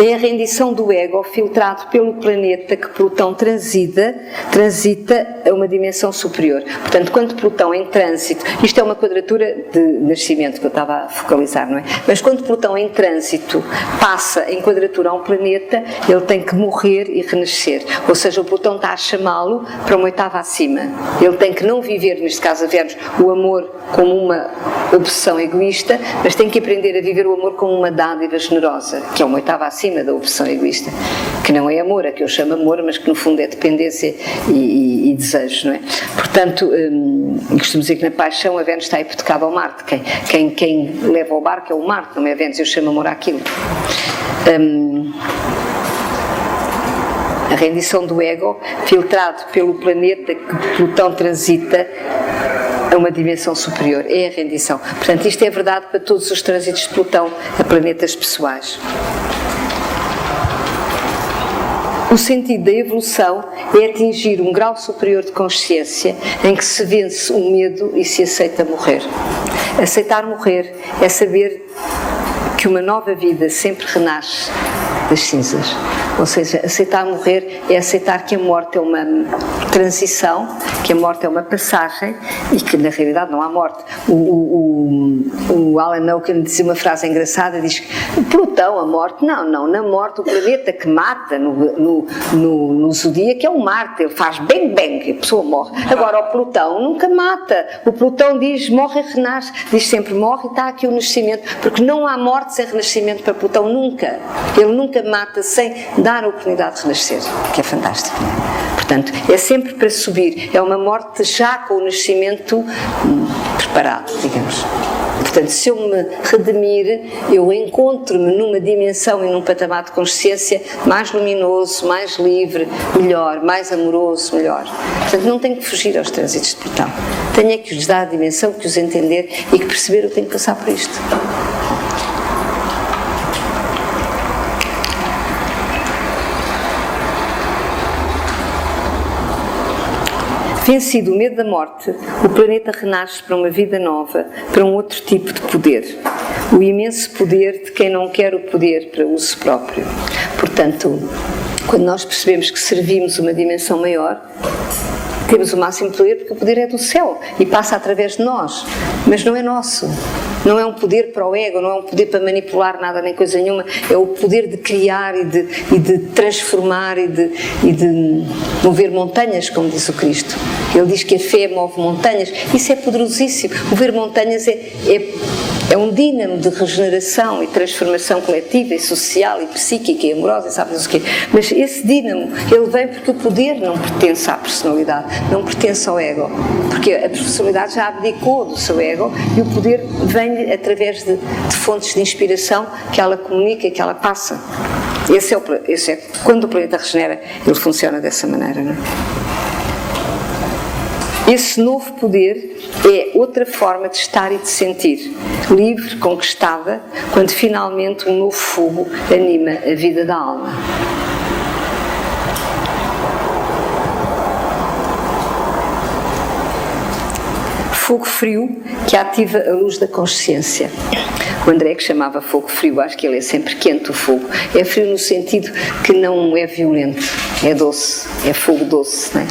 É a rendição do ego filtrado pelo planeta que Plutão transita a uma dimensão superior. Portanto, quando Plutão em trânsito, isto é uma quadratura de nascimento que eu estava a focalizar, não é? Mas quando Plutão em trânsito passa em quadratura a um planeta, ele tem que morrer e renascer. Ou seja, o Plutão está a chamá-lo para uma oitava acima. Ele tem que não viver, neste caso a Vênus, o amor como uma obsessão egoísta, mas tem que aprender a viver o amor como uma dádiva generosa, que é uma oitava acima da obsessão egoísta, que não é amor, a que eu chamo amor, mas que no fundo é dependência e desejo, não é? Portanto, costumo dizer que na paixão a Vênus está hipotecada ao Marte. Quem leva ao barco é o Marte, não é a Vênus, eu chamo amor àquilo. A rendição do ego, filtrado pelo planeta que Plutão transita a uma dimensão superior, é a rendição. Portanto, isto é verdade para todos os trânsitos de Plutão a planetas pessoais. O sentido da evolução é atingir um grau superior de consciência em que se vence o medo e se aceita morrer. Aceitar morrer é saber que uma nova vida sempre renasce das cinzas. Ou seja, aceitar morrer é aceitar que a morte é uma transição, que a morte é uma passagem e que na realidade não há morte. O Alan Oaken dizia uma frase engraçada, diz que Plutão, a morte, não, na morte o planeta que mata no zodíaco é o Marte, ele faz bang bang e a pessoa morre. Agora o Plutão nunca mata, o Plutão diz morre e renasce, diz sempre morre e está aqui o nascimento, porque não há morte sem renascimento para Plutão, nunca. Ele nunca mata sem dar a oportunidade de renascer, que é fantástico. Portanto, é sempre para subir, é uma morte já com o nascimento preparado, digamos. Portanto, se eu me redimir, eu encontro-me numa dimensão e num patamar de consciência mais luminoso, mais livre, melhor, mais amoroso, melhor. Portanto, não tenho que fugir aos trânsitos de Plutão. Tenho é que os dar a dimensão, que os entender e que perceber eu tenho que passar por isto. Vencido o medo da morte, o planeta renasce para uma vida nova, para um outro tipo de poder. O imenso poder de quem não quer o poder para uso próprio. Portanto, quando nós percebemos que servimos uma dimensão maior, temos o máximo poder, porque o poder é do céu e passa através de nós, mas não é nosso. Não é um poder para o ego, não é um poder para manipular nada nem coisa nenhuma, é o poder de criar e de transformar e de mover montanhas, como diz o Cristo. Ele diz que a fé move montanhas, isso é poderosíssimo. Mover montanhas é um dínamo de regeneração e transformação coletiva e social e psíquica e amorosa e sabe-se o quê. Mas esse dínamo, ele vem porque o poder não pertence à personalidade, não pertence ao ego. Porque a personalidade já abdicou do seu ego e o poder vem através de fontes de inspiração que ela comunica, que ela passa. Esse é quando o planeta regenera, ele funciona dessa maneira, não é? Esse novo poder é outra forma de estar e de sentir, livre, conquistada, quando finalmente um novo fogo anima a vida da alma. Fogo frio que ativa a luz da consciência. O André que chamava fogo frio, acho que ele é sempre quente o fogo. É frio no sentido que não é violento, é doce, é fogo doce, não é?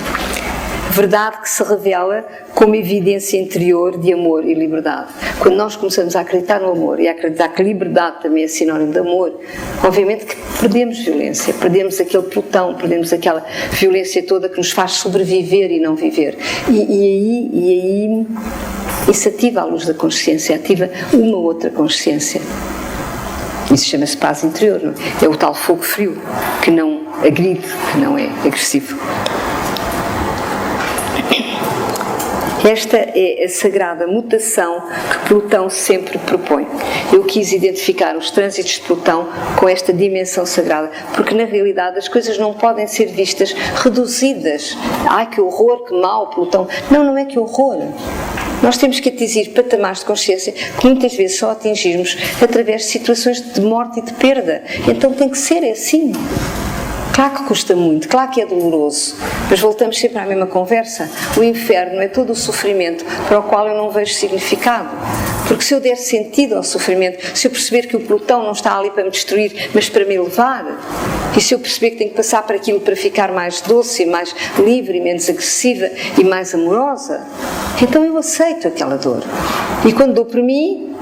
Verdade que se revela como evidência interior de amor e liberdade. Quando nós começamos a acreditar no amor e a acreditar que liberdade também é sinónimo de amor, obviamente que perdemos violência, perdemos aquele pelotão, perdemos aquela violência toda que nos faz sobreviver e não viver. E aí isso ativa a luz da consciência, ativa uma outra consciência. Isso chama-se paz interior, não é? É o tal fogo frio, que não agride, que não é agressivo. Esta é a sagrada mutação que Plutão sempre propõe. Eu quis identificar os trânsitos de Plutão com esta dimensão sagrada, porque na realidade as coisas não podem ser vistas reduzidas. Ai, que horror, que mau Plutão. Não, não é que horror. Nós temos que atingir patamares de consciência que muitas vezes só atingirmos através de situações de morte e de perda. Então tem que ser assim. Claro que custa muito, claro que é doloroso, mas voltamos sempre à mesma conversa. O inferno é todo o sofrimento para o qual eu não vejo significado. Porque se eu der sentido ao sofrimento, se eu perceber que o Plutão não está ali para me destruir, mas para me elevar, e se eu perceber que tenho que passar por aquilo para ficar mais doce, mais livre, e menos agressiva e mais amorosa, então eu aceito aquela dor. E quando dou por mim,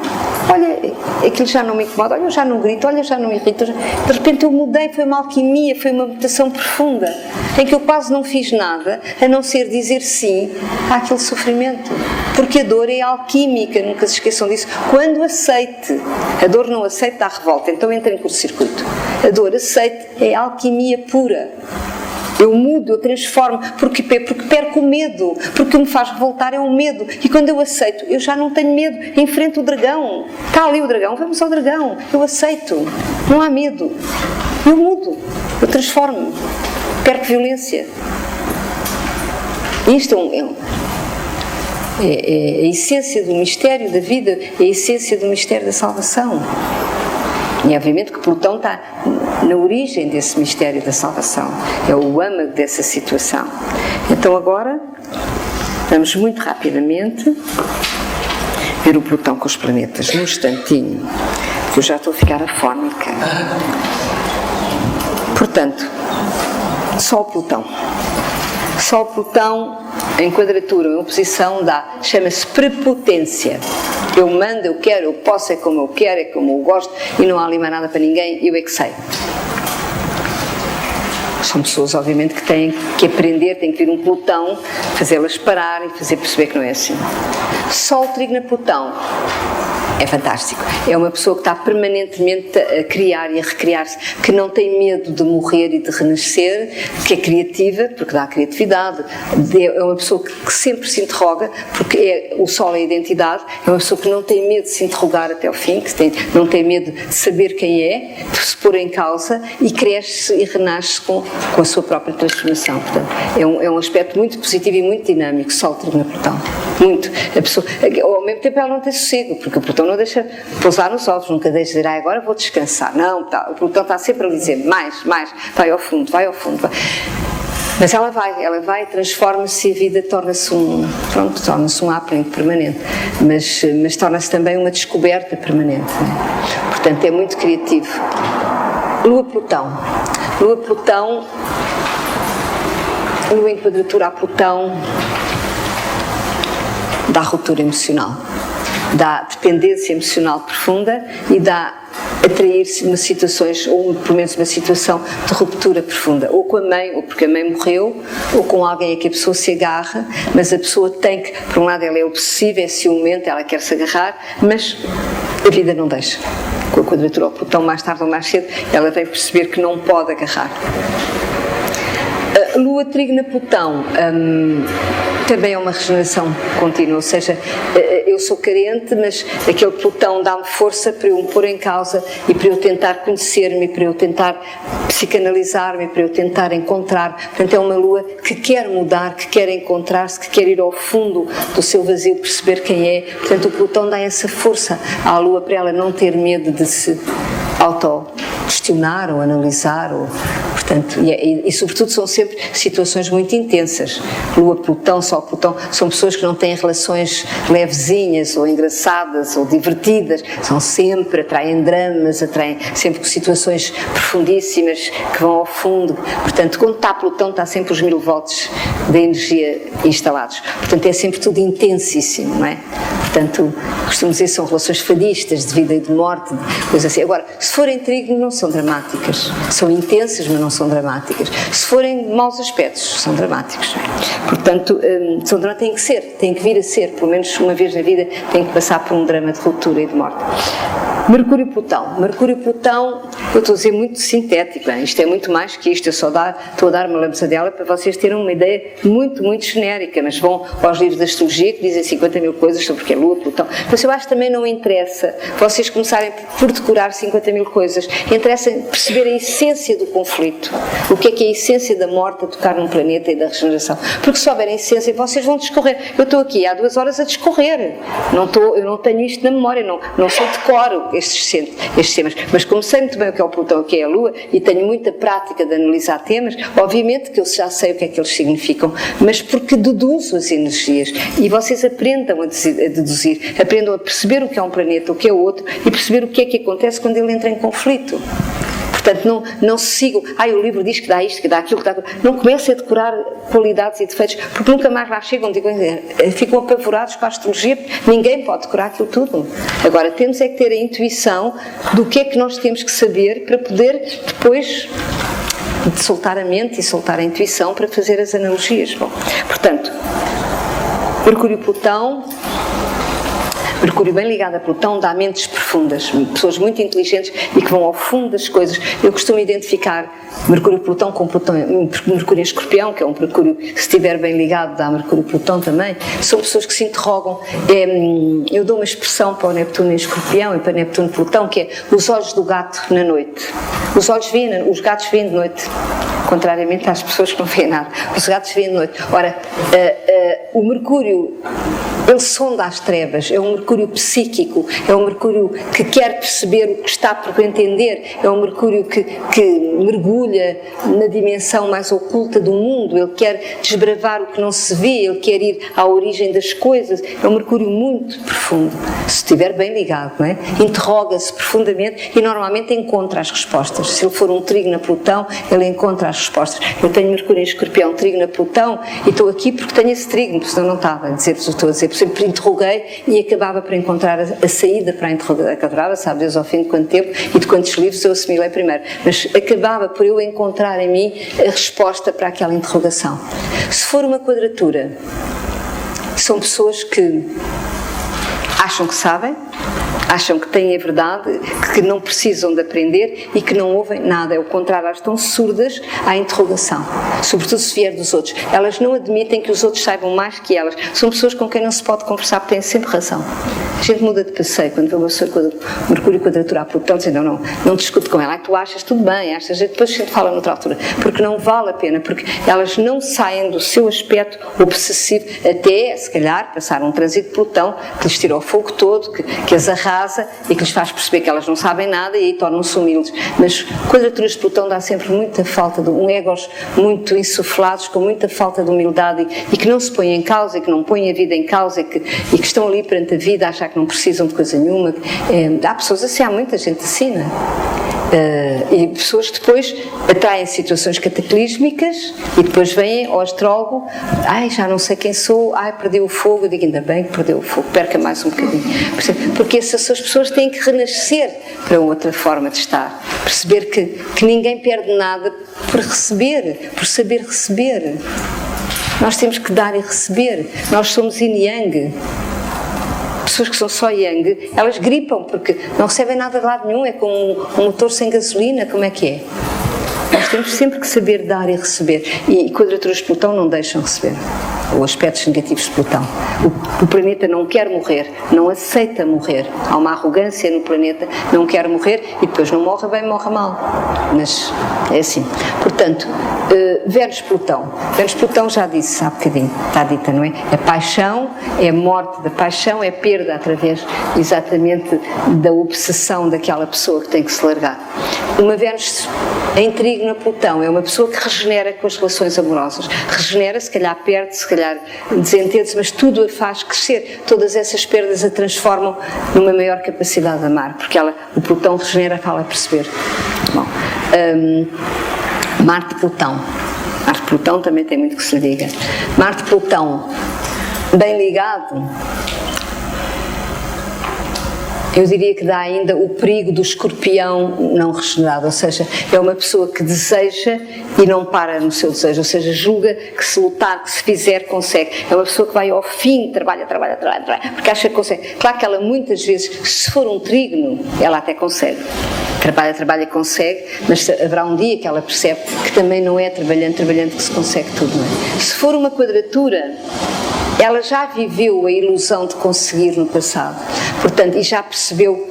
olha, aquilo já não me incomoda, olha, eu já não grito, olha, eu já não me irrito. De repente eu mudei, foi uma alquimia, foi uma mutação profunda, em que eu quase não fiz nada, a não ser dizer sim àquele sofrimento. Porque a dor é alquímica, nunca se esqueçam disso. Quando aceite, a dor não aceita a revolta, então entra em curto-circuito. A dor aceite é alquimia pura. Eu mudo, eu transformo, porque perco o medo, porque o que me faz revoltar é o medo. E quando eu aceito, eu já não tenho medo, enfrento o dragão. Está ali o dragão, vamos ao dragão. Eu aceito, não há medo. Eu mudo, eu transformo, perco violência. Isto é a essência do mistério da vida, é a essência do mistério da salvação. E obviamente que Plutão está na origem desse mistério da salvação, é o âmago dessa situação. Então agora vamos muito rapidamente ver o Plutão com os planetas, num instantinho, que eu já estou a ficar afónica. Portanto, Sol Plutão. Sol Plutão em quadratura, em oposição, chama-se prepotência. Eu mando, eu quero, eu posso, é como eu quero, é como eu gosto e não há ali mais nada para ninguém, eu é que sei. São pessoas, obviamente, que têm que aprender, têm que vir um Plutão, fazê-las parar e fazer perceber que não é assim. Sol Trígono Plutão é fantástico. É uma pessoa que está permanentemente a criar e a recriar-se, que não tem medo de morrer e de renascer, que é criativa, porque dá criatividade. É uma pessoa que sempre se interroga, porque o Sol é a identidade. É uma pessoa que não tem medo de se interrogar até ao fim, não tem medo de saber quem é, de se pôr em causa e cresce e renasce com a sua própria transformação. Portanto, é um aspecto muito positivo e muito dinâmico, Sol Trígono Plutão. Muito. A pessoa, ao mesmo tempo ela não tem sossego, porque o Plutão não deixa pousar nos ovos, nunca deixa dizer, agora vou descansar. Não, o Plutão está sempre a dizer, mais, vai ao fundo, vai. Mas ela vai, transforma-se e a vida torna-se um happening permanente, mas torna-se também uma descoberta permanente. Né? Portanto, é muito criativo. Lua Plutão, Lua em quadratura a Plutão, dá ruptura emocional. dá dependência emocional profunda e dá atrair-se em situações, ou pelo menos uma situação de ruptura profunda, ou com a mãe, ou porque a mãe morreu, ou com alguém a que a pessoa se agarra, mas a pessoa tem que, por um lado ela é obsessiva, é ciumenta, ela quer se agarrar, mas a vida não deixa. Com a quadratura ao Plutão, mais tarde ou mais cedo, ela vem perceber que não pode agarrar. Lua trígona Plutão também é uma regeneração contínua, ou seja, eu sou carente, mas aquele Plutão dá-me força para eu me pôr em causa e para eu tentar conhecer-me, para eu tentar psicanalizar-me, para eu tentar encontrar. Portanto, é uma Lua que quer mudar, que quer encontrar-se, que quer ir ao fundo do seu vazio, perceber quem é. Portanto, o Plutão dá essa força à Lua para ela não ter medo de se auto-questionar ou analisar, portanto, e sobretudo são sempre situações muito intensas. Lua, Plutão, Sol, Plutão, são pessoas que não têm relações levezinhas ou engraçadas ou divertidas, são sempre, atraem dramas, atraem sempre situações profundíssimas que vão ao fundo. Portanto, quando está Plutão, está sempre os 1000 volts da energia instalados. Portanto, é sempre tudo intensíssimo, não é? Portanto, costumo dizer que são relações fadistas, de vida e de morte, coisas assim. Agora, se forem trígono, não são dramáticas. São intensas, mas não são dramáticas. Se forem maus aspectos, são dramáticos. Portanto, têm que vir a ser, pelo menos uma vez na vida, têm que passar por um drama de ruptura e de morte. Mercúrio-Plutão. Mercúrio-Plutão, eu estou a dizer muito sintético, hein? Isto é muito mais que isto, eu só estou a dar uma lambuzadela para vocês terem uma ideia muito, muito genérica, mas vão aos livros de astrologia que dizem 50 mil coisas sobre o que é Lua, Plutão. Mas eu acho que também não interessa vocês começarem por decorar 50 mil coisas, interessa perceber a essência do conflito, o que é a essência da morte a tocar num planeta e da regeneração, porque se souberem a essência vocês vão discorrer. Eu estou aqui há 2 horas a discorrer, eu não tenho isto na memória, não sei decoro estes temas, mas como sei muito bem o que é o Plutão, o que é a Lua, e tenho muita prática de analisar temas, obviamente que eu já sei o que é que eles significam, mas porque deduzo as energias, e vocês aprendam a deduzir, aprendam a perceber o que é um planeta, o que é o outro, e perceber o que é que acontece quando ele entra em conflito. Portanto, não se sigam, o livro diz que dá isto, que dá aquilo, que dá aquilo. Não comecem a decorar qualidades e defeitos, porque nunca mais lá chegam, ficam apavorados com a astrologia, porque ninguém pode decorar aquilo tudo. Agora, temos é que ter a intuição do que é que nós temos que saber para poder depois de soltar a mente e soltar a intuição para fazer as analogias. Bom, portanto, Mercúrio-Plutão. Mercúrio bem ligado a Plutão dá mentes profundas, pessoas muito inteligentes e que vão ao fundo das coisas. Eu costumo identificar Mercúrio-Plutão com Mercúrio em Escorpião, que é um Mercúrio, se estiver bem ligado, dá Mercúrio-Plutão também. São pessoas que se interrogam. Eu dou uma expressão para o Neptuno em Escorpião e para o Neptuno-Plutão, que é os olhos do gato na noite. Os gatos veem de noite, contrariamente às pessoas que não veem nada. Os gatos veem de noite. Ora, o Mercúrio, ele sonda as trevas, é um Mercúrio psíquico, é um Mercúrio que quer perceber o que está por entender, é um Mercúrio que mergulha na dimensão mais oculta do mundo, ele quer desbravar o que não se vê, ele quer ir à origem das coisas, é um Mercúrio muito profundo, se estiver bem ligado, não é? Interroga-se profundamente e normalmente encontra as respostas. Se ele for um trígono a Plutão, ele encontra as respostas. Eu tenho Mercúrio em Escorpião, trígono a Plutão, e estou aqui porque tenho esse trígono, senão não estava a dizer-vos o que estou a dizer. Sempre interroguei e acabava por encontrar a saída para a interrogação, sabe Deus ao fim de quanto tempo e de quantos livros eu assimilei primeiro, mas acabava por eu encontrar em mim a resposta para aquela interrogação. Se for uma quadratura, são pessoas que acham que sabem, acham que têm a verdade, que não precisam de aprender e que não ouvem nada. É o contrário, elas estão surdas à interrogação, sobretudo se vier dos outros. Elas não admitem que os outros saibam mais que elas. São pessoas com quem não se pode conversar porque têm sempre razão. A gente muda de passeio quando vê uma pessoa com Mercúrio quadratura a Plutão, dizendo não discute com ela. Tu achas tudo bem, achas, depois a gente fala noutra altura, porque não vale a pena, porque elas não saem do seu aspecto obsessivo até, se calhar, passar um trânsito de Plutão que lhes tira o fogo todo, que as arrasa e que lhes faz perceber que elas não sabem nada e aí tornam-se humildes. Mas quadraturas de Plutão dá sempre muita falta de egos muito insuflados, com muita falta de humildade e que não se põem em causa e que não põem a vida em causa e que estão ali perante a vida a achar que não precisam de coisa nenhuma. Há pessoas assim, há muita gente assim, não é? E pessoas que depois atraem situações cataclísmicas e depois vêm ao astrólogo, já não sei quem sou, perdi o fogo. Eu digo, ainda bem que perdeu o fogo, perca mais um bocadinho. Porque essas pessoas têm que renascer para outra forma de estar, perceber que ninguém perde nada por receber, por saber receber. Nós temos que dar e receber. Nós somos yin yang. Pessoas que são só yang, elas gripam porque não recebem nada de lado nenhum, é como um motor sem gasolina. Como é que é? Nós temos sempre que saber dar e receber, e quadraturas de Plutão não deixam receber, ou aspectos negativos de Plutão. O planeta não quer morrer, não aceita morrer, há uma arrogância no planeta, não quer morrer, e depois não morre bem, morre mal, mas é assim. Portanto, Vênus-Plutão, Vênus-Plutão já disse há bocadinho, está dita, não é? É paixão, é morte da paixão, é perda através exatamente da obsessão daquela pessoa que tem que se largar. Uma Vênus em trígono a Plutão é uma pessoa que regenera com as relações amorosas, regenera, se calhar perde, se calhar desentende-se, mas tudo a faz crescer, todas essas perdas a transformam numa maior capacidade de amar, porque o Plutão regenera, fala a perceber. Bom, Marte-Plutão. Marte-Plutão também tem muito que se lhe diga. Marte-Plutão, bem ligado, eu diria que dá ainda o perigo do escorpião não regenerado, ou seja, é uma pessoa que deseja e não para no seu desejo, ou seja, julga que se lutar, que se fizer, consegue. É uma pessoa que vai ao fim, trabalha, porque acha que consegue. Claro que ela muitas vezes, se for um trígono, ela até consegue. Trabalha e consegue, mas haverá um dia que ela percebe que também não é trabalhando que se consegue tudo, não é? Se for uma quadratura, ela já viveu a ilusão de conseguir no passado, portanto, e já percebeu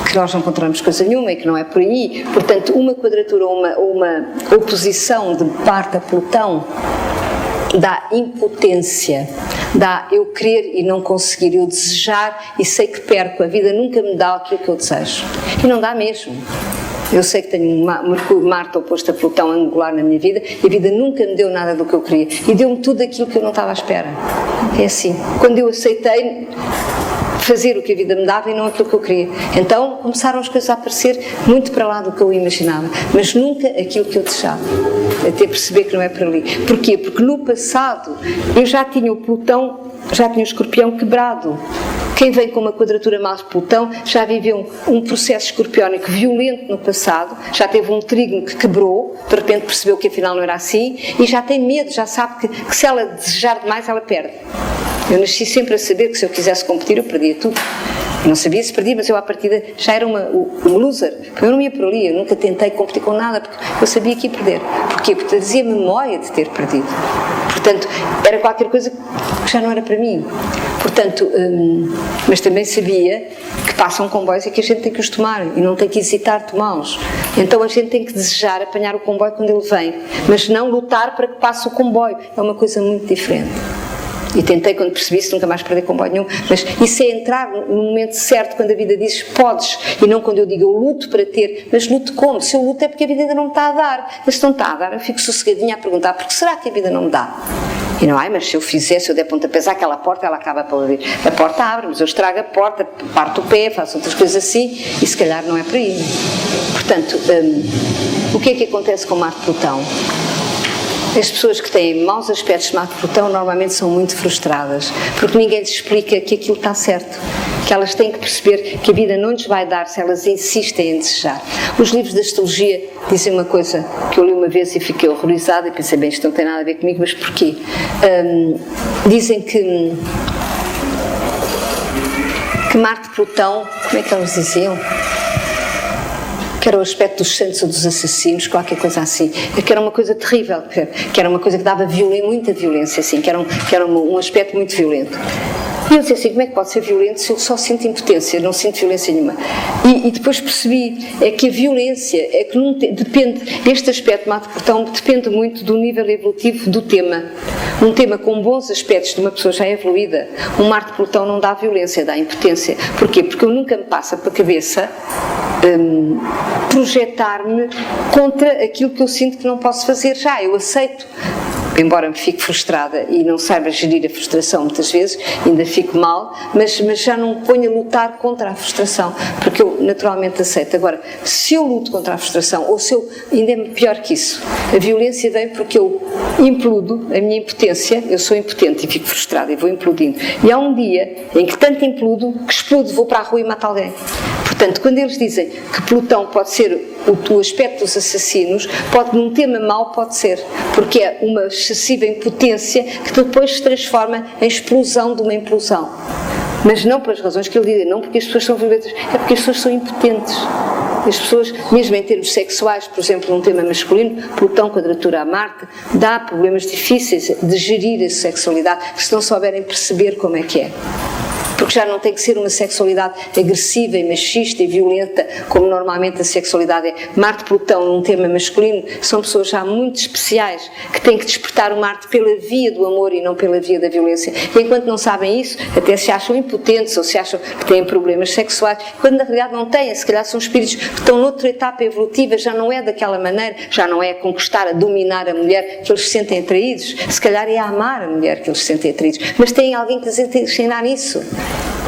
que nós não controlamos coisa nenhuma e que não é por aí. Portanto, uma quadratura ou uma oposição de Marte a Plutão dá impotência, dá eu querer e não conseguir, eu desejar e sei que perco, a vida nunca me dá aquilo que eu desejo, e não dá mesmo. Eu sei que tenho Marte oposto a Plutão angular na minha vida, e a vida nunca me deu nada do que eu queria, e deu-me tudo aquilo que eu não estava à espera. É assim, quando eu aceitei fazer o que a vida me dava e não aquilo que eu queria, então começaram as coisas a aparecer muito para lá do que eu imaginava, mas nunca aquilo que eu desejava, até perceber que não é para ali. Porquê? Porque no passado eu já tinha o Plutão, já tinha o escorpião quebrado. Quem vem com uma quadratura mais Plutão já viveu um processo escorpiónico violento no passado, já teve um trígono que quebrou, de repente percebeu que afinal não era assim, e já tem medo, já sabe que se ela desejar demais ela perde. Eu nasci sempre a saber que se eu quisesse competir eu perdia tudo. Eu não sabia se perdia, mas eu à partida já era um loser. Eu não ia por ali, eu nunca tentei competir com nada, porque eu sabia que ia perder. Porquê? Porque trazia memória de ter perdido. Portanto, era qualquer coisa que já não era para mim. Portanto, mas também sabia que passam comboios e que a gente tem que os tomar e não tem que hesitar tomá-los. Então a gente tem que desejar apanhar o comboio quando ele vem, mas não lutar para que passe o comboio. É uma coisa muito diferente. E tentei, quando percebi isso, nunca mais perder comboio nenhum, mas isso é entrar no momento certo, quando a vida diz podes, e não quando eu digo eu luto para ter, mas luto como? Se eu luto é porque a vida ainda não me está a dar, mas se não está a dar eu fico sossegadinha a perguntar, porque será que a vida não me dá? E não, mas se eu fizer, se eu der pontapés àquela porta, ela acaba por abrir. A porta abre, mas eu estrago a porta, parto o pé, faço outras coisas assim, e se calhar não é por aí. Portanto, o que é que acontece com Marte-Plutão? As pessoas que têm maus aspectos de Marte-Plutão normalmente são muito frustradas, porque ninguém lhes explica que aquilo está certo, que elas têm que perceber que a vida não lhes vai dar se elas insistem em desejar. Os livros de astrologia dizem uma coisa que eu li uma vez e fiquei horrorizada e pensei, bem, isto não tem nada a ver comigo, mas porquê? Dizem que Marte-Plutão, como é que eles diziam? Que era o aspecto dos santos ou dos assassinos, qualquer coisa assim, que era uma coisa terrível, que era uma coisa que dava muita violência, assim, que era um aspecto muito violento. E eu disse assim, como é que pode ser violento se eu só sinto impotência, não sinto violência nenhuma? E depois percebi que a violência, é que não depende, este aspecto de Marte-Plutão depende muito do nível evolutivo do tema. Um tema com bons aspectos de uma pessoa já evoluída, um Marte-Plutão não dá violência, dá impotência. Porquê? Porque eu nunca me passa pela cabeça projetar-me contra aquilo que eu sinto que não posso fazer já. Eu aceito embora me fique frustrada e não saiba gerir a frustração muitas vezes, ainda fico mal, mas já não me ponho a lutar contra a frustração, porque eu naturalmente aceito. Agora, se eu luto contra a frustração, ou se eu, ainda é pior que isso, a violência vem porque eu implodo, a minha impotência, eu sou impotente e fico frustrada e vou implodindo. E há um dia em que tanto implodo, que explodo, vou para a rua e mato alguém. Portanto, quando eles dizem que Plutão pode ser o aspecto dos assassinos, num tema mau pode ser, porque é uma excessiva impotência que depois se transforma em explosão de uma implosão. Mas não pelas razões que ele diz, não porque as pessoas são violentas, é porque as pessoas são impotentes. As pessoas, mesmo em termos sexuais, por exemplo, num tema masculino, Plutão, quadratura a Marte, dá problemas difíceis de gerir a sexualidade, se não souberem perceber como é que é. Porque já não tem que ser uma sexualidade agressiva e machista e violenta, como normalmente a sexualidade é. Marte-Plutão, num tema masculino, são pessoas já muito especiais, que têm que despertar o Marte pela via do amor e não pela via da violência. E enquanto não sabem isso, até se acham impotentes ou se acham que têm problemas sexuais, quando na realidade não têm. Se calhar são espíritos que estão noutra etapa evolutiva, já não é daquela maneira, já não é a conquistar, a dominar a mulher que eles se sentem atraídos. Se calhar é a amar a mulher que eles se sentem atraídos. Mas têm alguém que lhes ensinar nisso.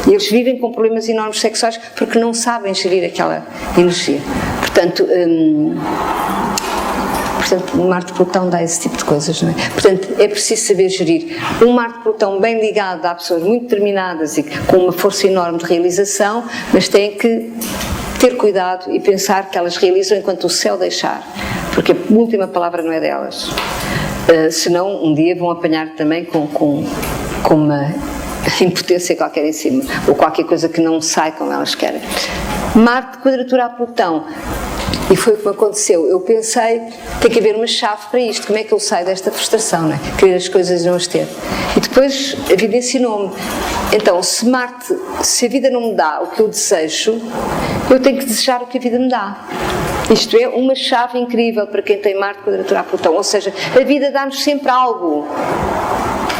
E eles vivem com problemas enormes sexuais porque não sabem gerir aquela energia. Portanto, Marte-Plutão dá esse tipo de coisas, não é? Portanto, é preciso saber gerir. Um Marte-Plutão bem ligado a pessoas muito determinadas e com uma força enorme de realização, mas têm que ter cuidado e pensar que elas realizam enquanto o céu deixar, porque a última palavra não é delas. Senão, um dia vão apanhar também com uma impotência qualquer em cima, ou qualquer coisa que não sai como elas querem. Marte, quadratura a Plutão, e foi o que me aconteceu. Eu pensei, tem que haver uma chave para isto, como é que eu saio desta frustração, não é? Querer as coisas e não as ter. E depois a vida ensinou-me. Então, se a vida não me dá o que eu desejo, eu tenho que desejar o que a vida me dá. Isto é uma chave incrível para quem tem Marte, quadratura a Plutão, ou seja, a vida dá-nos sempre algo.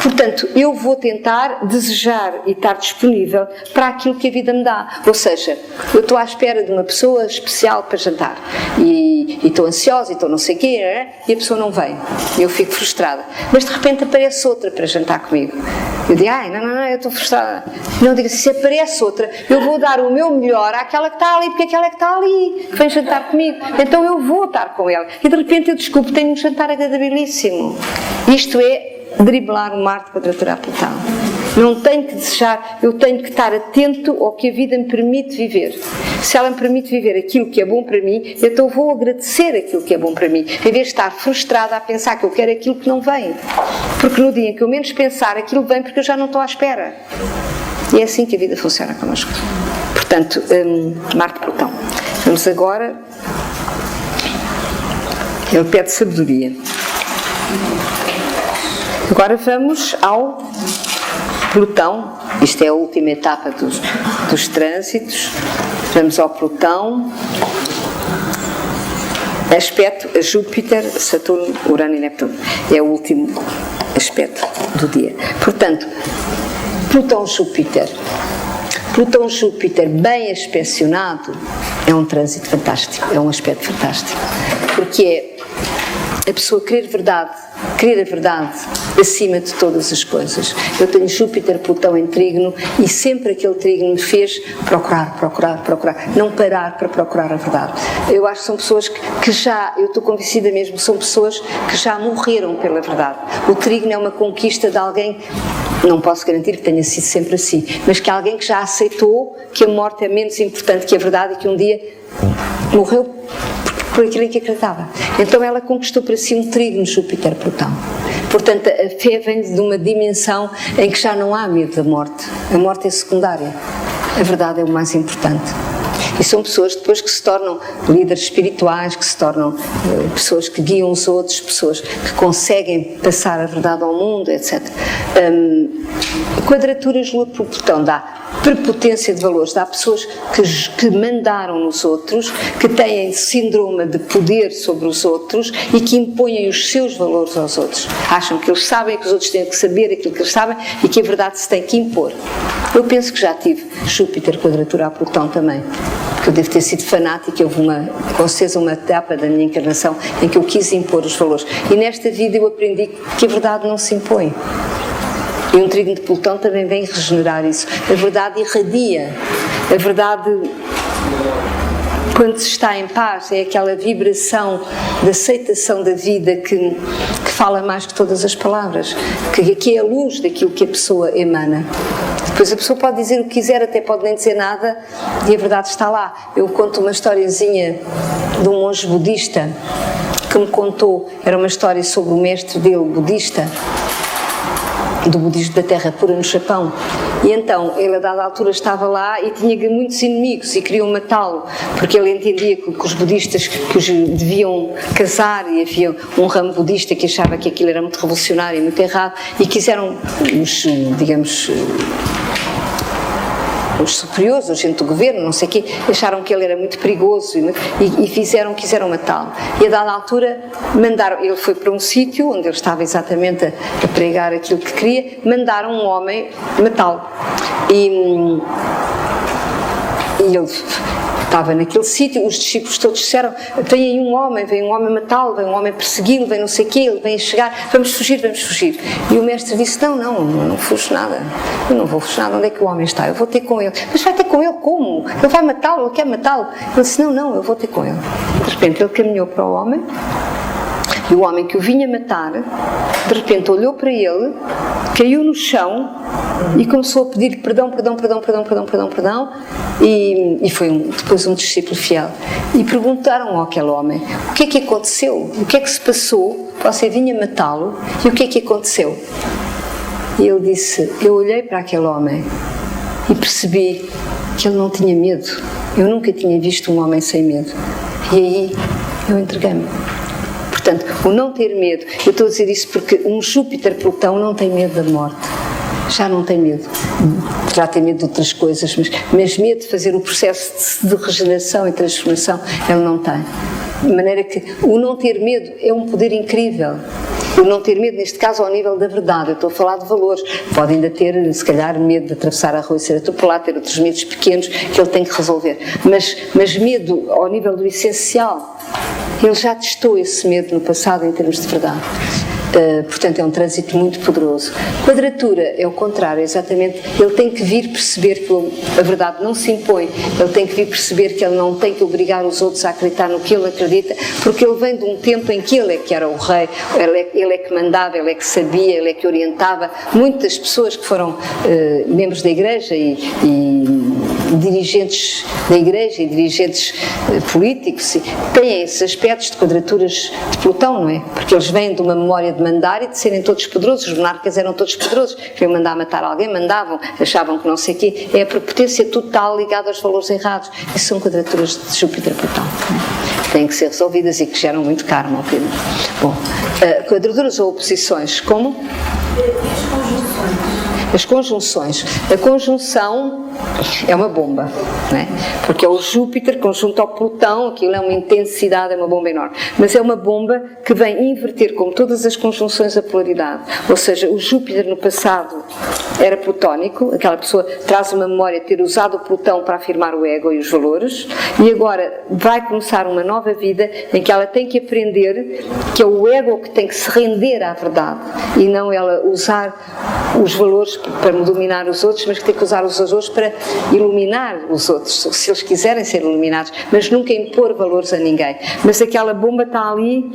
Portanto, eu vou tentar desejar e estar disponível para aquilo que a vida me dá. Ou seja, eu estou à espera de uma pessoa especial para jantar e estou ansiosa e estou não sei o quê, e a pessoa não vem. E eu fico frustrada. Mas de repente aparece outra para jantar comigo. Eu digo, não, eu estou frustrada. Não, digo assim, se aparece outra, eu vou dar o meu melhor àquela que está ali, porque aquela que está ali, que vem jantar comigo. Então eu vou estar com ela. E de repente eu descubro, tenho um jantar agradabilíssimo. Isto é driblar o Marte, quadratura a Plutão. Não tenho que desejar, eu tenho que estar atento ao que a vida me permite viver. Se ela me permite viver aquilo que é bom para mim, então vou agradecer aquilo que é bom para mim, em vez de estar frustrada a pensar que eu quero aquilo que não vem. Porque no dia em que eu menos pensar, aquilo vem porque eu já não estou à espera. E é assim que a vida funciona connosco. Portanto, Marte-Plutão. Vamos agora... Ele pede sabedoria. Agora vamos ao Plutão, isto é a última etapa dos trânsitos, vamos ao Plutão, aspecto a Júpiter, Saturno, Urano e Neptuno, é o último aspecto do dia. Portanto, Plutão-Júpiter bem aspeccionado é um trânsito fantástico, é um aspecto fantástico, porque é a pessoa querer a verdade acima de todas as coisas. Eu tenho Júpiter, Plutão em trígono e sempre aquele trígono me fez procurar, não parar para procurar a verdade. Eu acho que são pessoas que já, eu estou convencida mesmo, são pessoas que já morreram pela verdade. O trígono é uma conquista de alguém, não posso garantir que tenha sido sempre assim, mas que alguém que já aceitou que a morte é menos importante que a verdade e que um dia morreu por aquilo em que acreditava. Então ela conquistou para si um trígono Júpiter-Plutão. Portanto, a fé vem de uma dimensão em que já não há medo da morte. A morte é secundária. A verdade é o mais importante. E são pessoas depois que se tornam líderes espirituais, que se tornam pessoas que guiam os outros, pessoas que conseguem passar a verdade ao mundo, etc. Quadraturas Lua por Plutão dá prepotência de valores, há pessoas que mandaram nos outros, que têm síndrome de poder sobre os outros e que impõem os seus valores aos outros. Acham que eles sabem, que os outros têm que saber aquilo que eles sabem e que a verdade se tem que impor. Eu penso que já tive Júpiter quadratura a Plutão também, porque eu devo ter sido fanática. Houve com certeza uma etapa da minha encarnação em que eu quis impor os valores. E nesta vida eu aprendi que a verdade não se impõe. E um trígono de Plutão também vem regenerar isso. A verdade irradia. A verdade, quando se está em paz, é aquela vibração de aceitação da vida que fala mais que todas as palavras, que é a luz daquilo que a pessoa emana. Depois a pessoa pode dizer o que quiser, até pode nem dizer nada, e a verdade está lá. Eu conto uma historiazinha de um monge budista que me contou, era uma história sobre o mestre dele, budista, do budismo da terra pura no Japão. E então ele a dada altura estava lá e tinha muitos inimigos e queriam matá-lo, porque ele entendia que os budistas que os deviam casar, e havia um ramo budista que achava que aquilo era muito revolucionário e muito errado, e quiseram os superiores, a gente do governo, não sei o quê, acharam que ele era muito perigoso e quiseram matá-lo. E a dada altura ele foi para um sítio onde ele estava exatamente a pregar aquilo que queria, mandaram um homem matá-lo. E ele estava naquele sítio, os discípulos todos disseram: vem aí um homem, vem um homem matá-lo, vem um homem persegui-lo, vem não sei o quê, ele vem a chegar, vamos fugir. E o mestre disse: não fujo nada, eu não vou fugir nada, onde é que o homem está? Eu vou ter com ele. Mas vai ter com ele como? Ele vai matá-lo, ele quer matá-lo. Ele disse: não, eu vou ter com ele. De repente ele caminhou para o homem, e o homem que o vinha matar, de repente olhou para ele, caiu no chão e começou a pedir perdão, e foi depois um discípulo fiel. E perguntaram àquele homem: o que é que aconteceu? O que é que se passou? Você vinha matá-lo e o que é que aconteceu? E ele disse: eu olhei para aquele homem e percebi que ele não tinha medo. Eu nunca tinha visto um homem sem medo. E aí eu entreguei-me. Portanto, o não ter medo, eu estou a dizer isso porque um Júpiter-Plutão não tem medo da morte. Já não tem medo. Já tem medo de outras coisas, mas medo de fazer o processo de regeneração e transformação, ele não tem. De maneira que o não ter medo é um poder incrível. O não ter medo, neste caso, ao nível da verdade. Eu estou a falar de valores. Pode ainda ter, se calhar, medo de atravessar a rua e ser atropelado, ter outros medos pequenos que ele tem que resolver. Mas medo ao nível do essencial, ele já testou esse medo no passado em termos de verdade. Portanto, é um trânsito muito poderoso. Quadratura é o contrário, exatamente. Ele tem que vir perceber que a verdade não se impõe. Ele tem que vir perceber que ele não tem que obrigar os outros a acreditar no que ele acredita, porque ele vem de um tempo em que ele é que era o rei, ele é que mandava, ele é que sabia, ele é que orientava. Muitas pessoas que foram membros da Igreja e dirigentes da Igreja e dirigentes políticos têm esses aspectos de quadraturas de Plutão, não é? Porque eles vêm de uma memória de mandar e de serem todos poderosos. Os monarcas eram todos poderosos, queriam mandar matar alguém, mandavam, achavam que não sei o quê. É a prepotência total ligada aos valores errados. Isso são quadraturas de Júpiter-Plutão, que têm que ser resolvidas e que geram muito karma, obviamente. Bom, quadraturas ou oposições, como? As conjunções. A conjunção é uma bomba, não é? Porque é o Júpiter conjunto ao Plutão, aquilo é uma intensidade, é uma bomba enorme. Mas é uma bomba que vem inverter, como todas as conjunções, a polaridade. Ou seja, o Júpiter no passado era plutónico, aquela pessoa traz uma memória de ter usado o Plutão para afirmar o ego e os valores, e agora vai começar uma nova vida em que ela tem que aprender que é o ego que tem que se render à verdade e não ela usar os valores para dominar os outros, mas que tem que usar os valores para iluminar os outros, se eles quiserem ser iluminados, mas nunca impor valores a ninguém. Mas aquela bomba está ali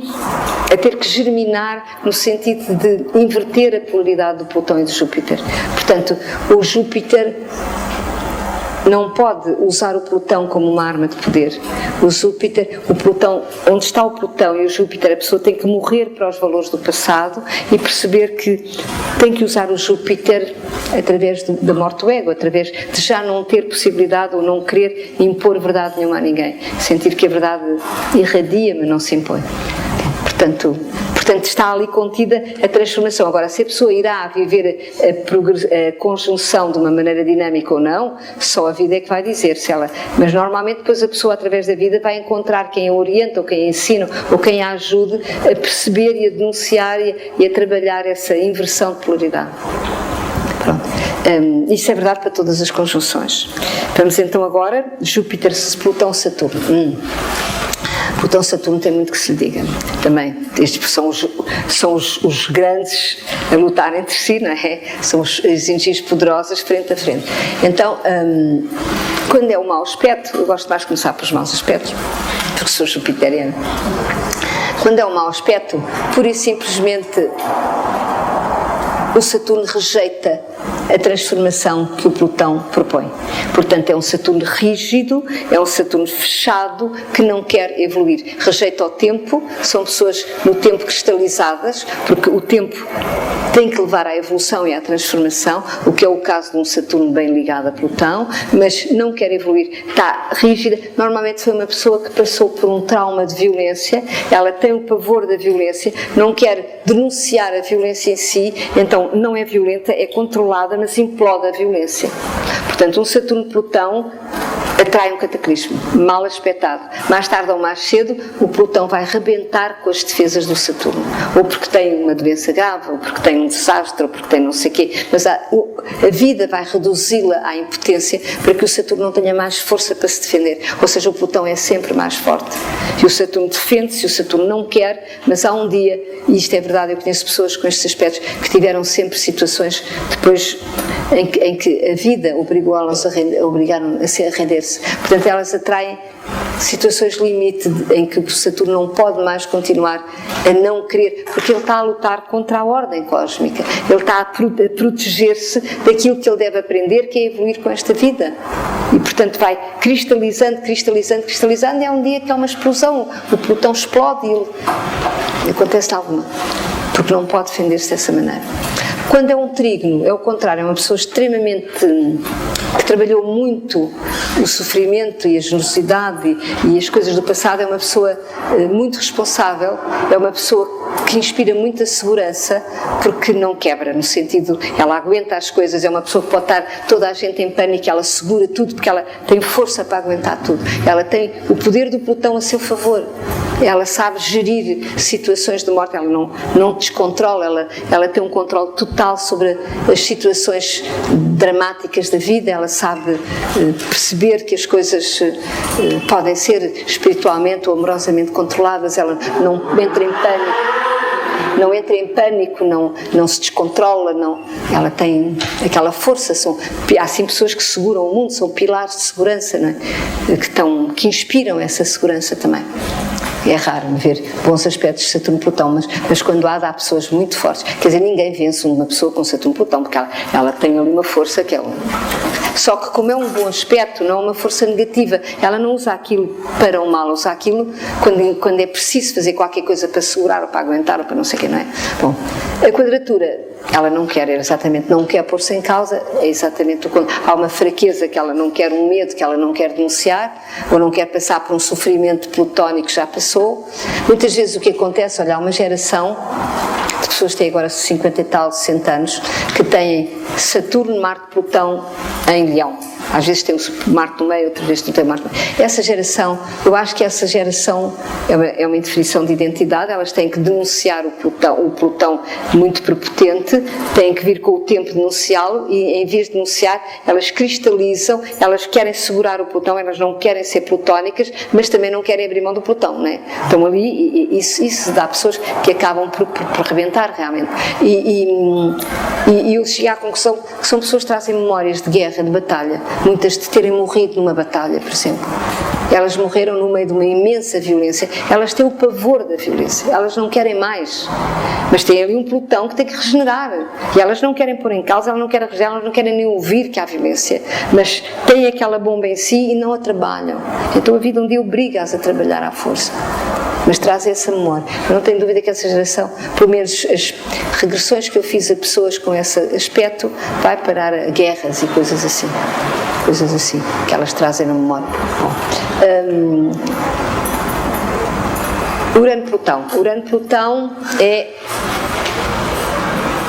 a ter que germinar no sentido de inverter a polaridade do Plutão e do Júpiter. Portanto, o Júpiter não pode usar o Plutão como uma arma de poder. O Plutão, onde está o Plutão e o Júpiter, a pessoa tem que morrer para os valores do passado e perceber que tem que usar o Júpiter através da morte do ego, através de já não ter possibilidade ou não querer impor verdade nenhuma a ninguém. Sentir que a verdade irradia, mas não se impõe. Portanto, está ali contida a transformação. Agora, se a pessoa irá viver a conjunção de uma maneira dinâmica ou não, só a vida é que vai dizer se ela... Mas normalmente depois a pessoa, através da vida, vai encontrar quem a orienta, ou quem a ensina, ou quem a ajude a perceber e a denunciar e a trabalhar essa inversão de polaridade. Pronto. Isso é verdade para todas as conjunções. Vamos então agora, Júpiter, Plutão, Saturno. Plutão-Saturno tem muito que se lhe diga. Também, estes são os grandes a lutar entre si, não é? São as energias poderosas frente a frente. Então, quando é um mau aspecto, eu gosto mais de começar pelos maus aspectos, porque sou jupiteriana. Quando é um mau aspecto, pura e simplesmente o Saturno rejeita a transformação que o Plutão propõe. Portanto, é um Saturno rígido, é um Saturno fechado, que não quer evoluir. Rejeita o tempo, são pessoas no tempo cristalizadas, porque o tempo tem que levar à evolução e à transformação, o que é o caso de um Saturno bem ligado a Plutão, mas não quer evoluir, está rígida. Normalmente foi uma pessoa que passou por um trauma de violência, ela tem o pavor da violência, não quer denunciar a violência em si, então não é violenta, é controlada, mas implode a violência. Portanto, um Saturno-Plutão atrai um cataclismo, mal aspectado. Mais tarde ou mais cedo, o Plutão vai rebentar com as defesas do Saturno. Ou porque tem uma doença grave, ou porque tem um desastre, ou porque tem não sei o quê. Mas a vida vai reduzi-la à impotência para que o Saturno não tenha mais força para se defender. Ou seja, o Plutão é sempre mais forte. E o Saturno defende-se, o Saturno não quer, mas há um dia, e isto é verdade, eu conheço pessoas com estes aspectos que tiveram sempre situações depois em que a vida obrigou-las obrigaram a render-se. Portanto, elas atraem situações limite em que o Saturno não pode mais continuar a não querer, porque ele está a lutar contra a ordem cósmica, ele está a proteger-se daquilo que ele deve aprender, que é evoluir com esta vida. E, portanto, vai cristalizando, e há um dia que há uma explosão, o Plutão explode e acontece alguma, porque não pode defender-se dessa maneira. Quando é um trígono, é o contrário, é uma pessoa extremamente que trabalhou muito o sofrimento e a generosidade e as coisas do passado, é uma pessoa muito responsável, é uma pessoa que inspira muita segurança, porque não quebra, no sentido, ela aguenta as coisas, é uma pessoa que pode estar toda a gente em pânico, ela segura tudo, porque ela tem força para aguentar tudo, ela tem o poder do Plutão a seu favor, ela sabe gerir situações de morte, ela não descontrola, ela tem um controle total sobre as situações dramáticas da vida, ela sabe perceber que as coisas podem ser espiritualmente ou amorosamente controladas, ela não entra em pânico, não se descontrola, ela tem aquela força. Há assim pessoas que seguram o mundo, são pilares de segurança, não é? que inspiram essa segurança também. É raro ver bons aspectos de Saturno-Plutão, mas quando há pessoas muito fortes. Quer dizer, ninguém vence uma pessoa com Saturno-Plutão, porque ela tem ali uma força que é Só que como é um bom aspecto, não é uma força negativa, ela não usa aquilo para o mal, usa aquilo quando é preciso fazer qualquer coisa para segurar, ou para aguentar, ou para não sei o que, não é? Bom, a quadratura, ela não quer pôr-se em causa, é exatamente o contrário. Há uma fraqueza que ela não quer, um medo que ela não quer denunciar, ou não quer passar por um sofrimento plutónico que já passou. Muitas vezes o que acontece, olha, há uma geração de pessoas que têm agora 50 e tal, 60 anos, que têm Saturno, Marte, Plutão em Leão. Às vezes tem o Marte no meio, outras vezes não tem o Marte no meio. Essa geração, eu acho que essa geração é uma indefinição de identidade, elas têm que denunciar o Plutão muito prepotente, têm que vir com o tempo denunciá-lo e em vez de denunciar, elas cristalizam, elas querem segurar o Plutão, elas não querem ser plutónicas, mas também não querem abrir mão do Plutão, não é? Estão ali e isso dá pessoas que acabam por rebentar realmente. E eu cheguei à conclusão que são pessoas que trazem memórias de guerra, de batalha, muitas de terem morrido numa batalha, por exemplo. Elas morreram no meio de uma imensa violência, elas têm o pavor da violência, elas não querem mais, mas têm ali um Plutão que tem que regenerar, e elas não querem pôr em causa, elas não querem nem ouvir que há violência, mas têm aquela bomba em si e não a trabalham. Então a vida um dia obriga-as a trabalhar à força, mas traz essa memória. Eu não tenho dúvida que essa geração, pelo menos as regressões que eu fiz a pessoas com esse aspecto, vai parar a guerras e coisas assim, que elas trazem na memória. Urano-Plutão. Urano-Plutão é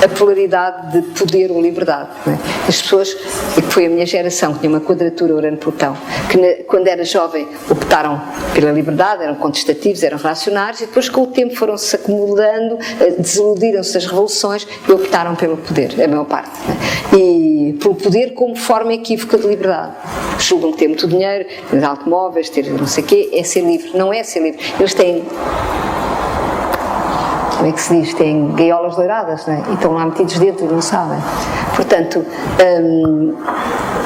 a polaridade de poder ou liberdade. Não é? As pessoas, que foi a minha geração, que tinha uma quadratura Urano-Plutão, que quando era jovem optaram pela liberdade, eram contestativos, eram reacionários, e depois com o tempo foram-se acomodando, desiludiram-se das revoluções e optaram pelo poder, a maior parte. Não é? E pelo poder como forma equívoca de liberdade. Julgam que ter muito dinheiro, ter automóveis, ter não sei o quê, é ser livre. Não é ser livre. Eles têm... Como é que se diz? Têm gaiolas douradas, não é? E estão lá metidos dentro e não sabem. Portanto,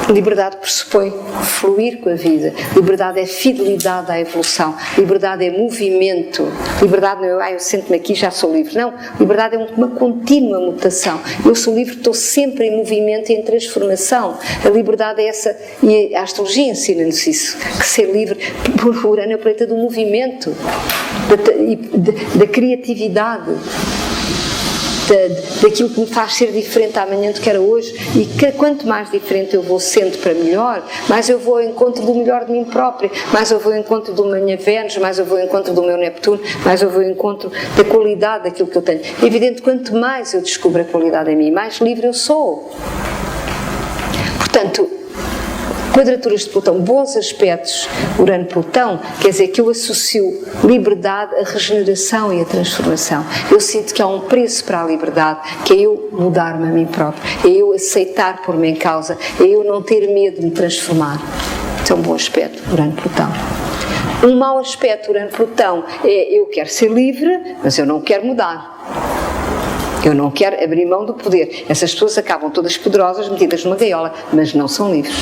liberdade pressupõe fluir com a vida. Liberdade é fidelidade à evolução. Liberdade é movimento. Liberdade não é, eu sento-me aqui e já sou livre. Não, liberdade é uma contínua mutação. Eu sou livre, estou sempre em movimento e em transformação. A liberdade é essa, e a astrologia ensina-nos isso, que ser livre, por Urano é o planeta do movimento, da criatividade, daquilo que me faz ser diferente amanhã do que era hoje, e que quanto mais diferente eu vou sendo para melhor, mais eu vou ao encontro do melhor de mim própria, mais eu vou ao encontro do meu Vênus, mais eu vou ao encontro do meu Neptuno, mais eu vou ao encontro da qualidade daquilo que eu tenho. É evidente, quanto mais eu descubro a qualidade em mim, mais livre eu sou. Portanto, quadraturas de Plutão, bons aspectos, Urano-Plutão, quer dizer que eu associo liberdade à regeneração e à transformação. Eu sinto que há um preço para a liberdade, que é eu mudar-me a mim próprio, é eu aceitar pôr-me em causa, é eu não ter medo de me transformar. Isso é um bom aspecto, Urano-Plutão. Um mau aspecto, Urano-Plutão, é eu quero ser livre, mas eu não quero mudar. Eu não quero abrir mão do poder. Essas pessoas acabam todas poderosas, metidas numa gaiola, mas não são livres.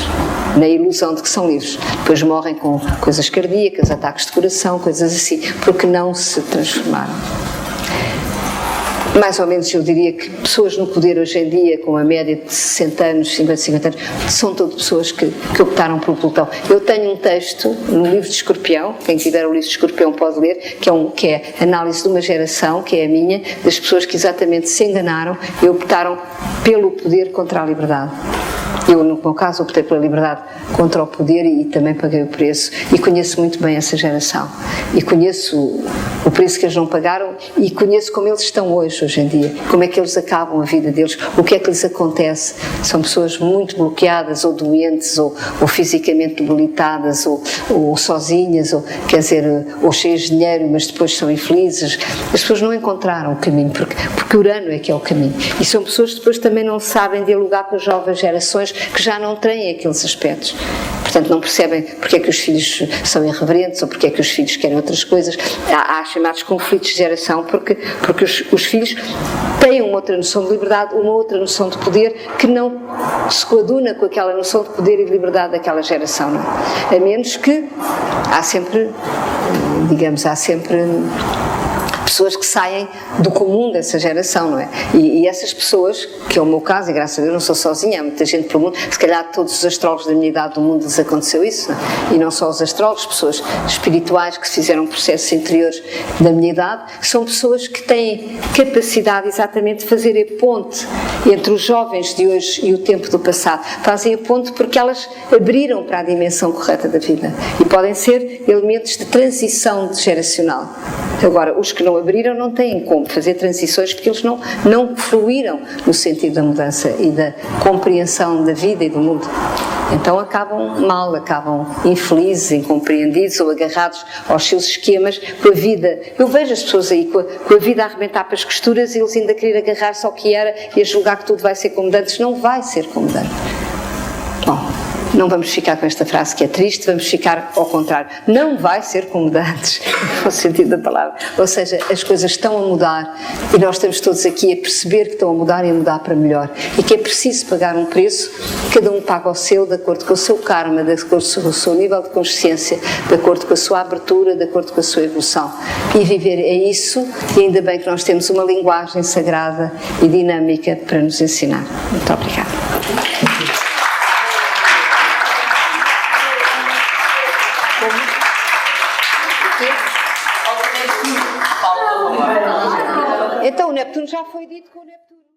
Na ilusão de que são livres. Depois morrem com coisas cardíacas, ataques de coração, coisas assim, porque não se transformaram. Mais ou menos eu diria que pessoas no poder hoje em dia, com a média de 60 anos, 50 anos, são todas pessoas que optaram pelo Plutão. Eu tenho um texto no livro de Escorpião, quem tiver o livro de Escorpião pode ler, que é análise de uma geração, que é a minha, das pessoas que exatamente se enganaram e optaram pelo poder contra a liberdade. Eu, no meu caso, optei pela liberdade contra o poder e também paguei o preço, e conheço muito bem essa geração, e conheço o preço que eles não pagaram, e conheço como eles estão hoje em dia, como é que eles acabam a vida deles, o que é que lhes acontece. São pessoas muito bloqueadas, ou doentes, ou fisicamente debilitadas, ou sozinhas, ou, quer dizer, ou cheias de dinheiro, mas depois são infelizes. As pessoas não encontraram o caminho, porque Urano é que é o caminho, e são pessoas que depois também não sabem dialogar com as jovens gerações que já não têm aqueles aspectos. Portanto, não percebem porque é que os filhos são irreverentes ou porque é que os filhos querem outras coisas. Há chamados conflitos de geração porque os filhos têm uma outra noção de liberdade, uma outra noção de poder que não se coaduna com aquela noção de poder e de liberdade daquela geração. Não é? A menos que há sempre pessoas que saem do comum dessa geração, não é? E essas pessoas, que é o meu caso, e graças a Deus não sou sozinha, há muita gente pelo mundo, se calhar todos os astrólogos da minha idade do mundo lhes aconteceu isso, não é? E não só os astrólogos, pessoas espirituais que fizeram processos interiores da minha idade, são pessoas que têm capacidade exatamente de fazer a ponte entre os jovens de hoje e o tempo do passado. Fazem a ponte porque elas abriram para a dimensão correta da vida e podem ser elementos de transição geracional. Agora, os que não abriram não têm como fazer transições porque eles não fluíram no sentido da mudança e da compreensão da vida e do mundo. Então acabam mal, acabam infelizes, incompreendidos ou agarrados aos seus esquemas com a vida. Eu vejo as pessoas aí com a vida a arrebentar para as costuras e eles ainda a querer agarrar-se ao que era e a julgar que tudo vai ser como antes. Não vai ser como antes. Bom, não vamos ficar com esta frase que é triste, vamos ficar ao contrário. Não vai ser como antes, no sentido da palavra. Ou seja, as coisas estão a mudar e nós estamos todos aqui a perceber que estão a mudar e a mudar para melhor. E que é preciso pagar um preço, cada um paga o seu, de acordo com o seu karma, de acordo com o seu nível de consciência, de acordo com a sua abertura, de acordo com a sua evolução. E viver é isso, e ainda bem que nós temos uma linguagem sagrada e dinâmica para nos ensinar. Muito obrigada. Então o Neptuno já foi dito com o Neptuno.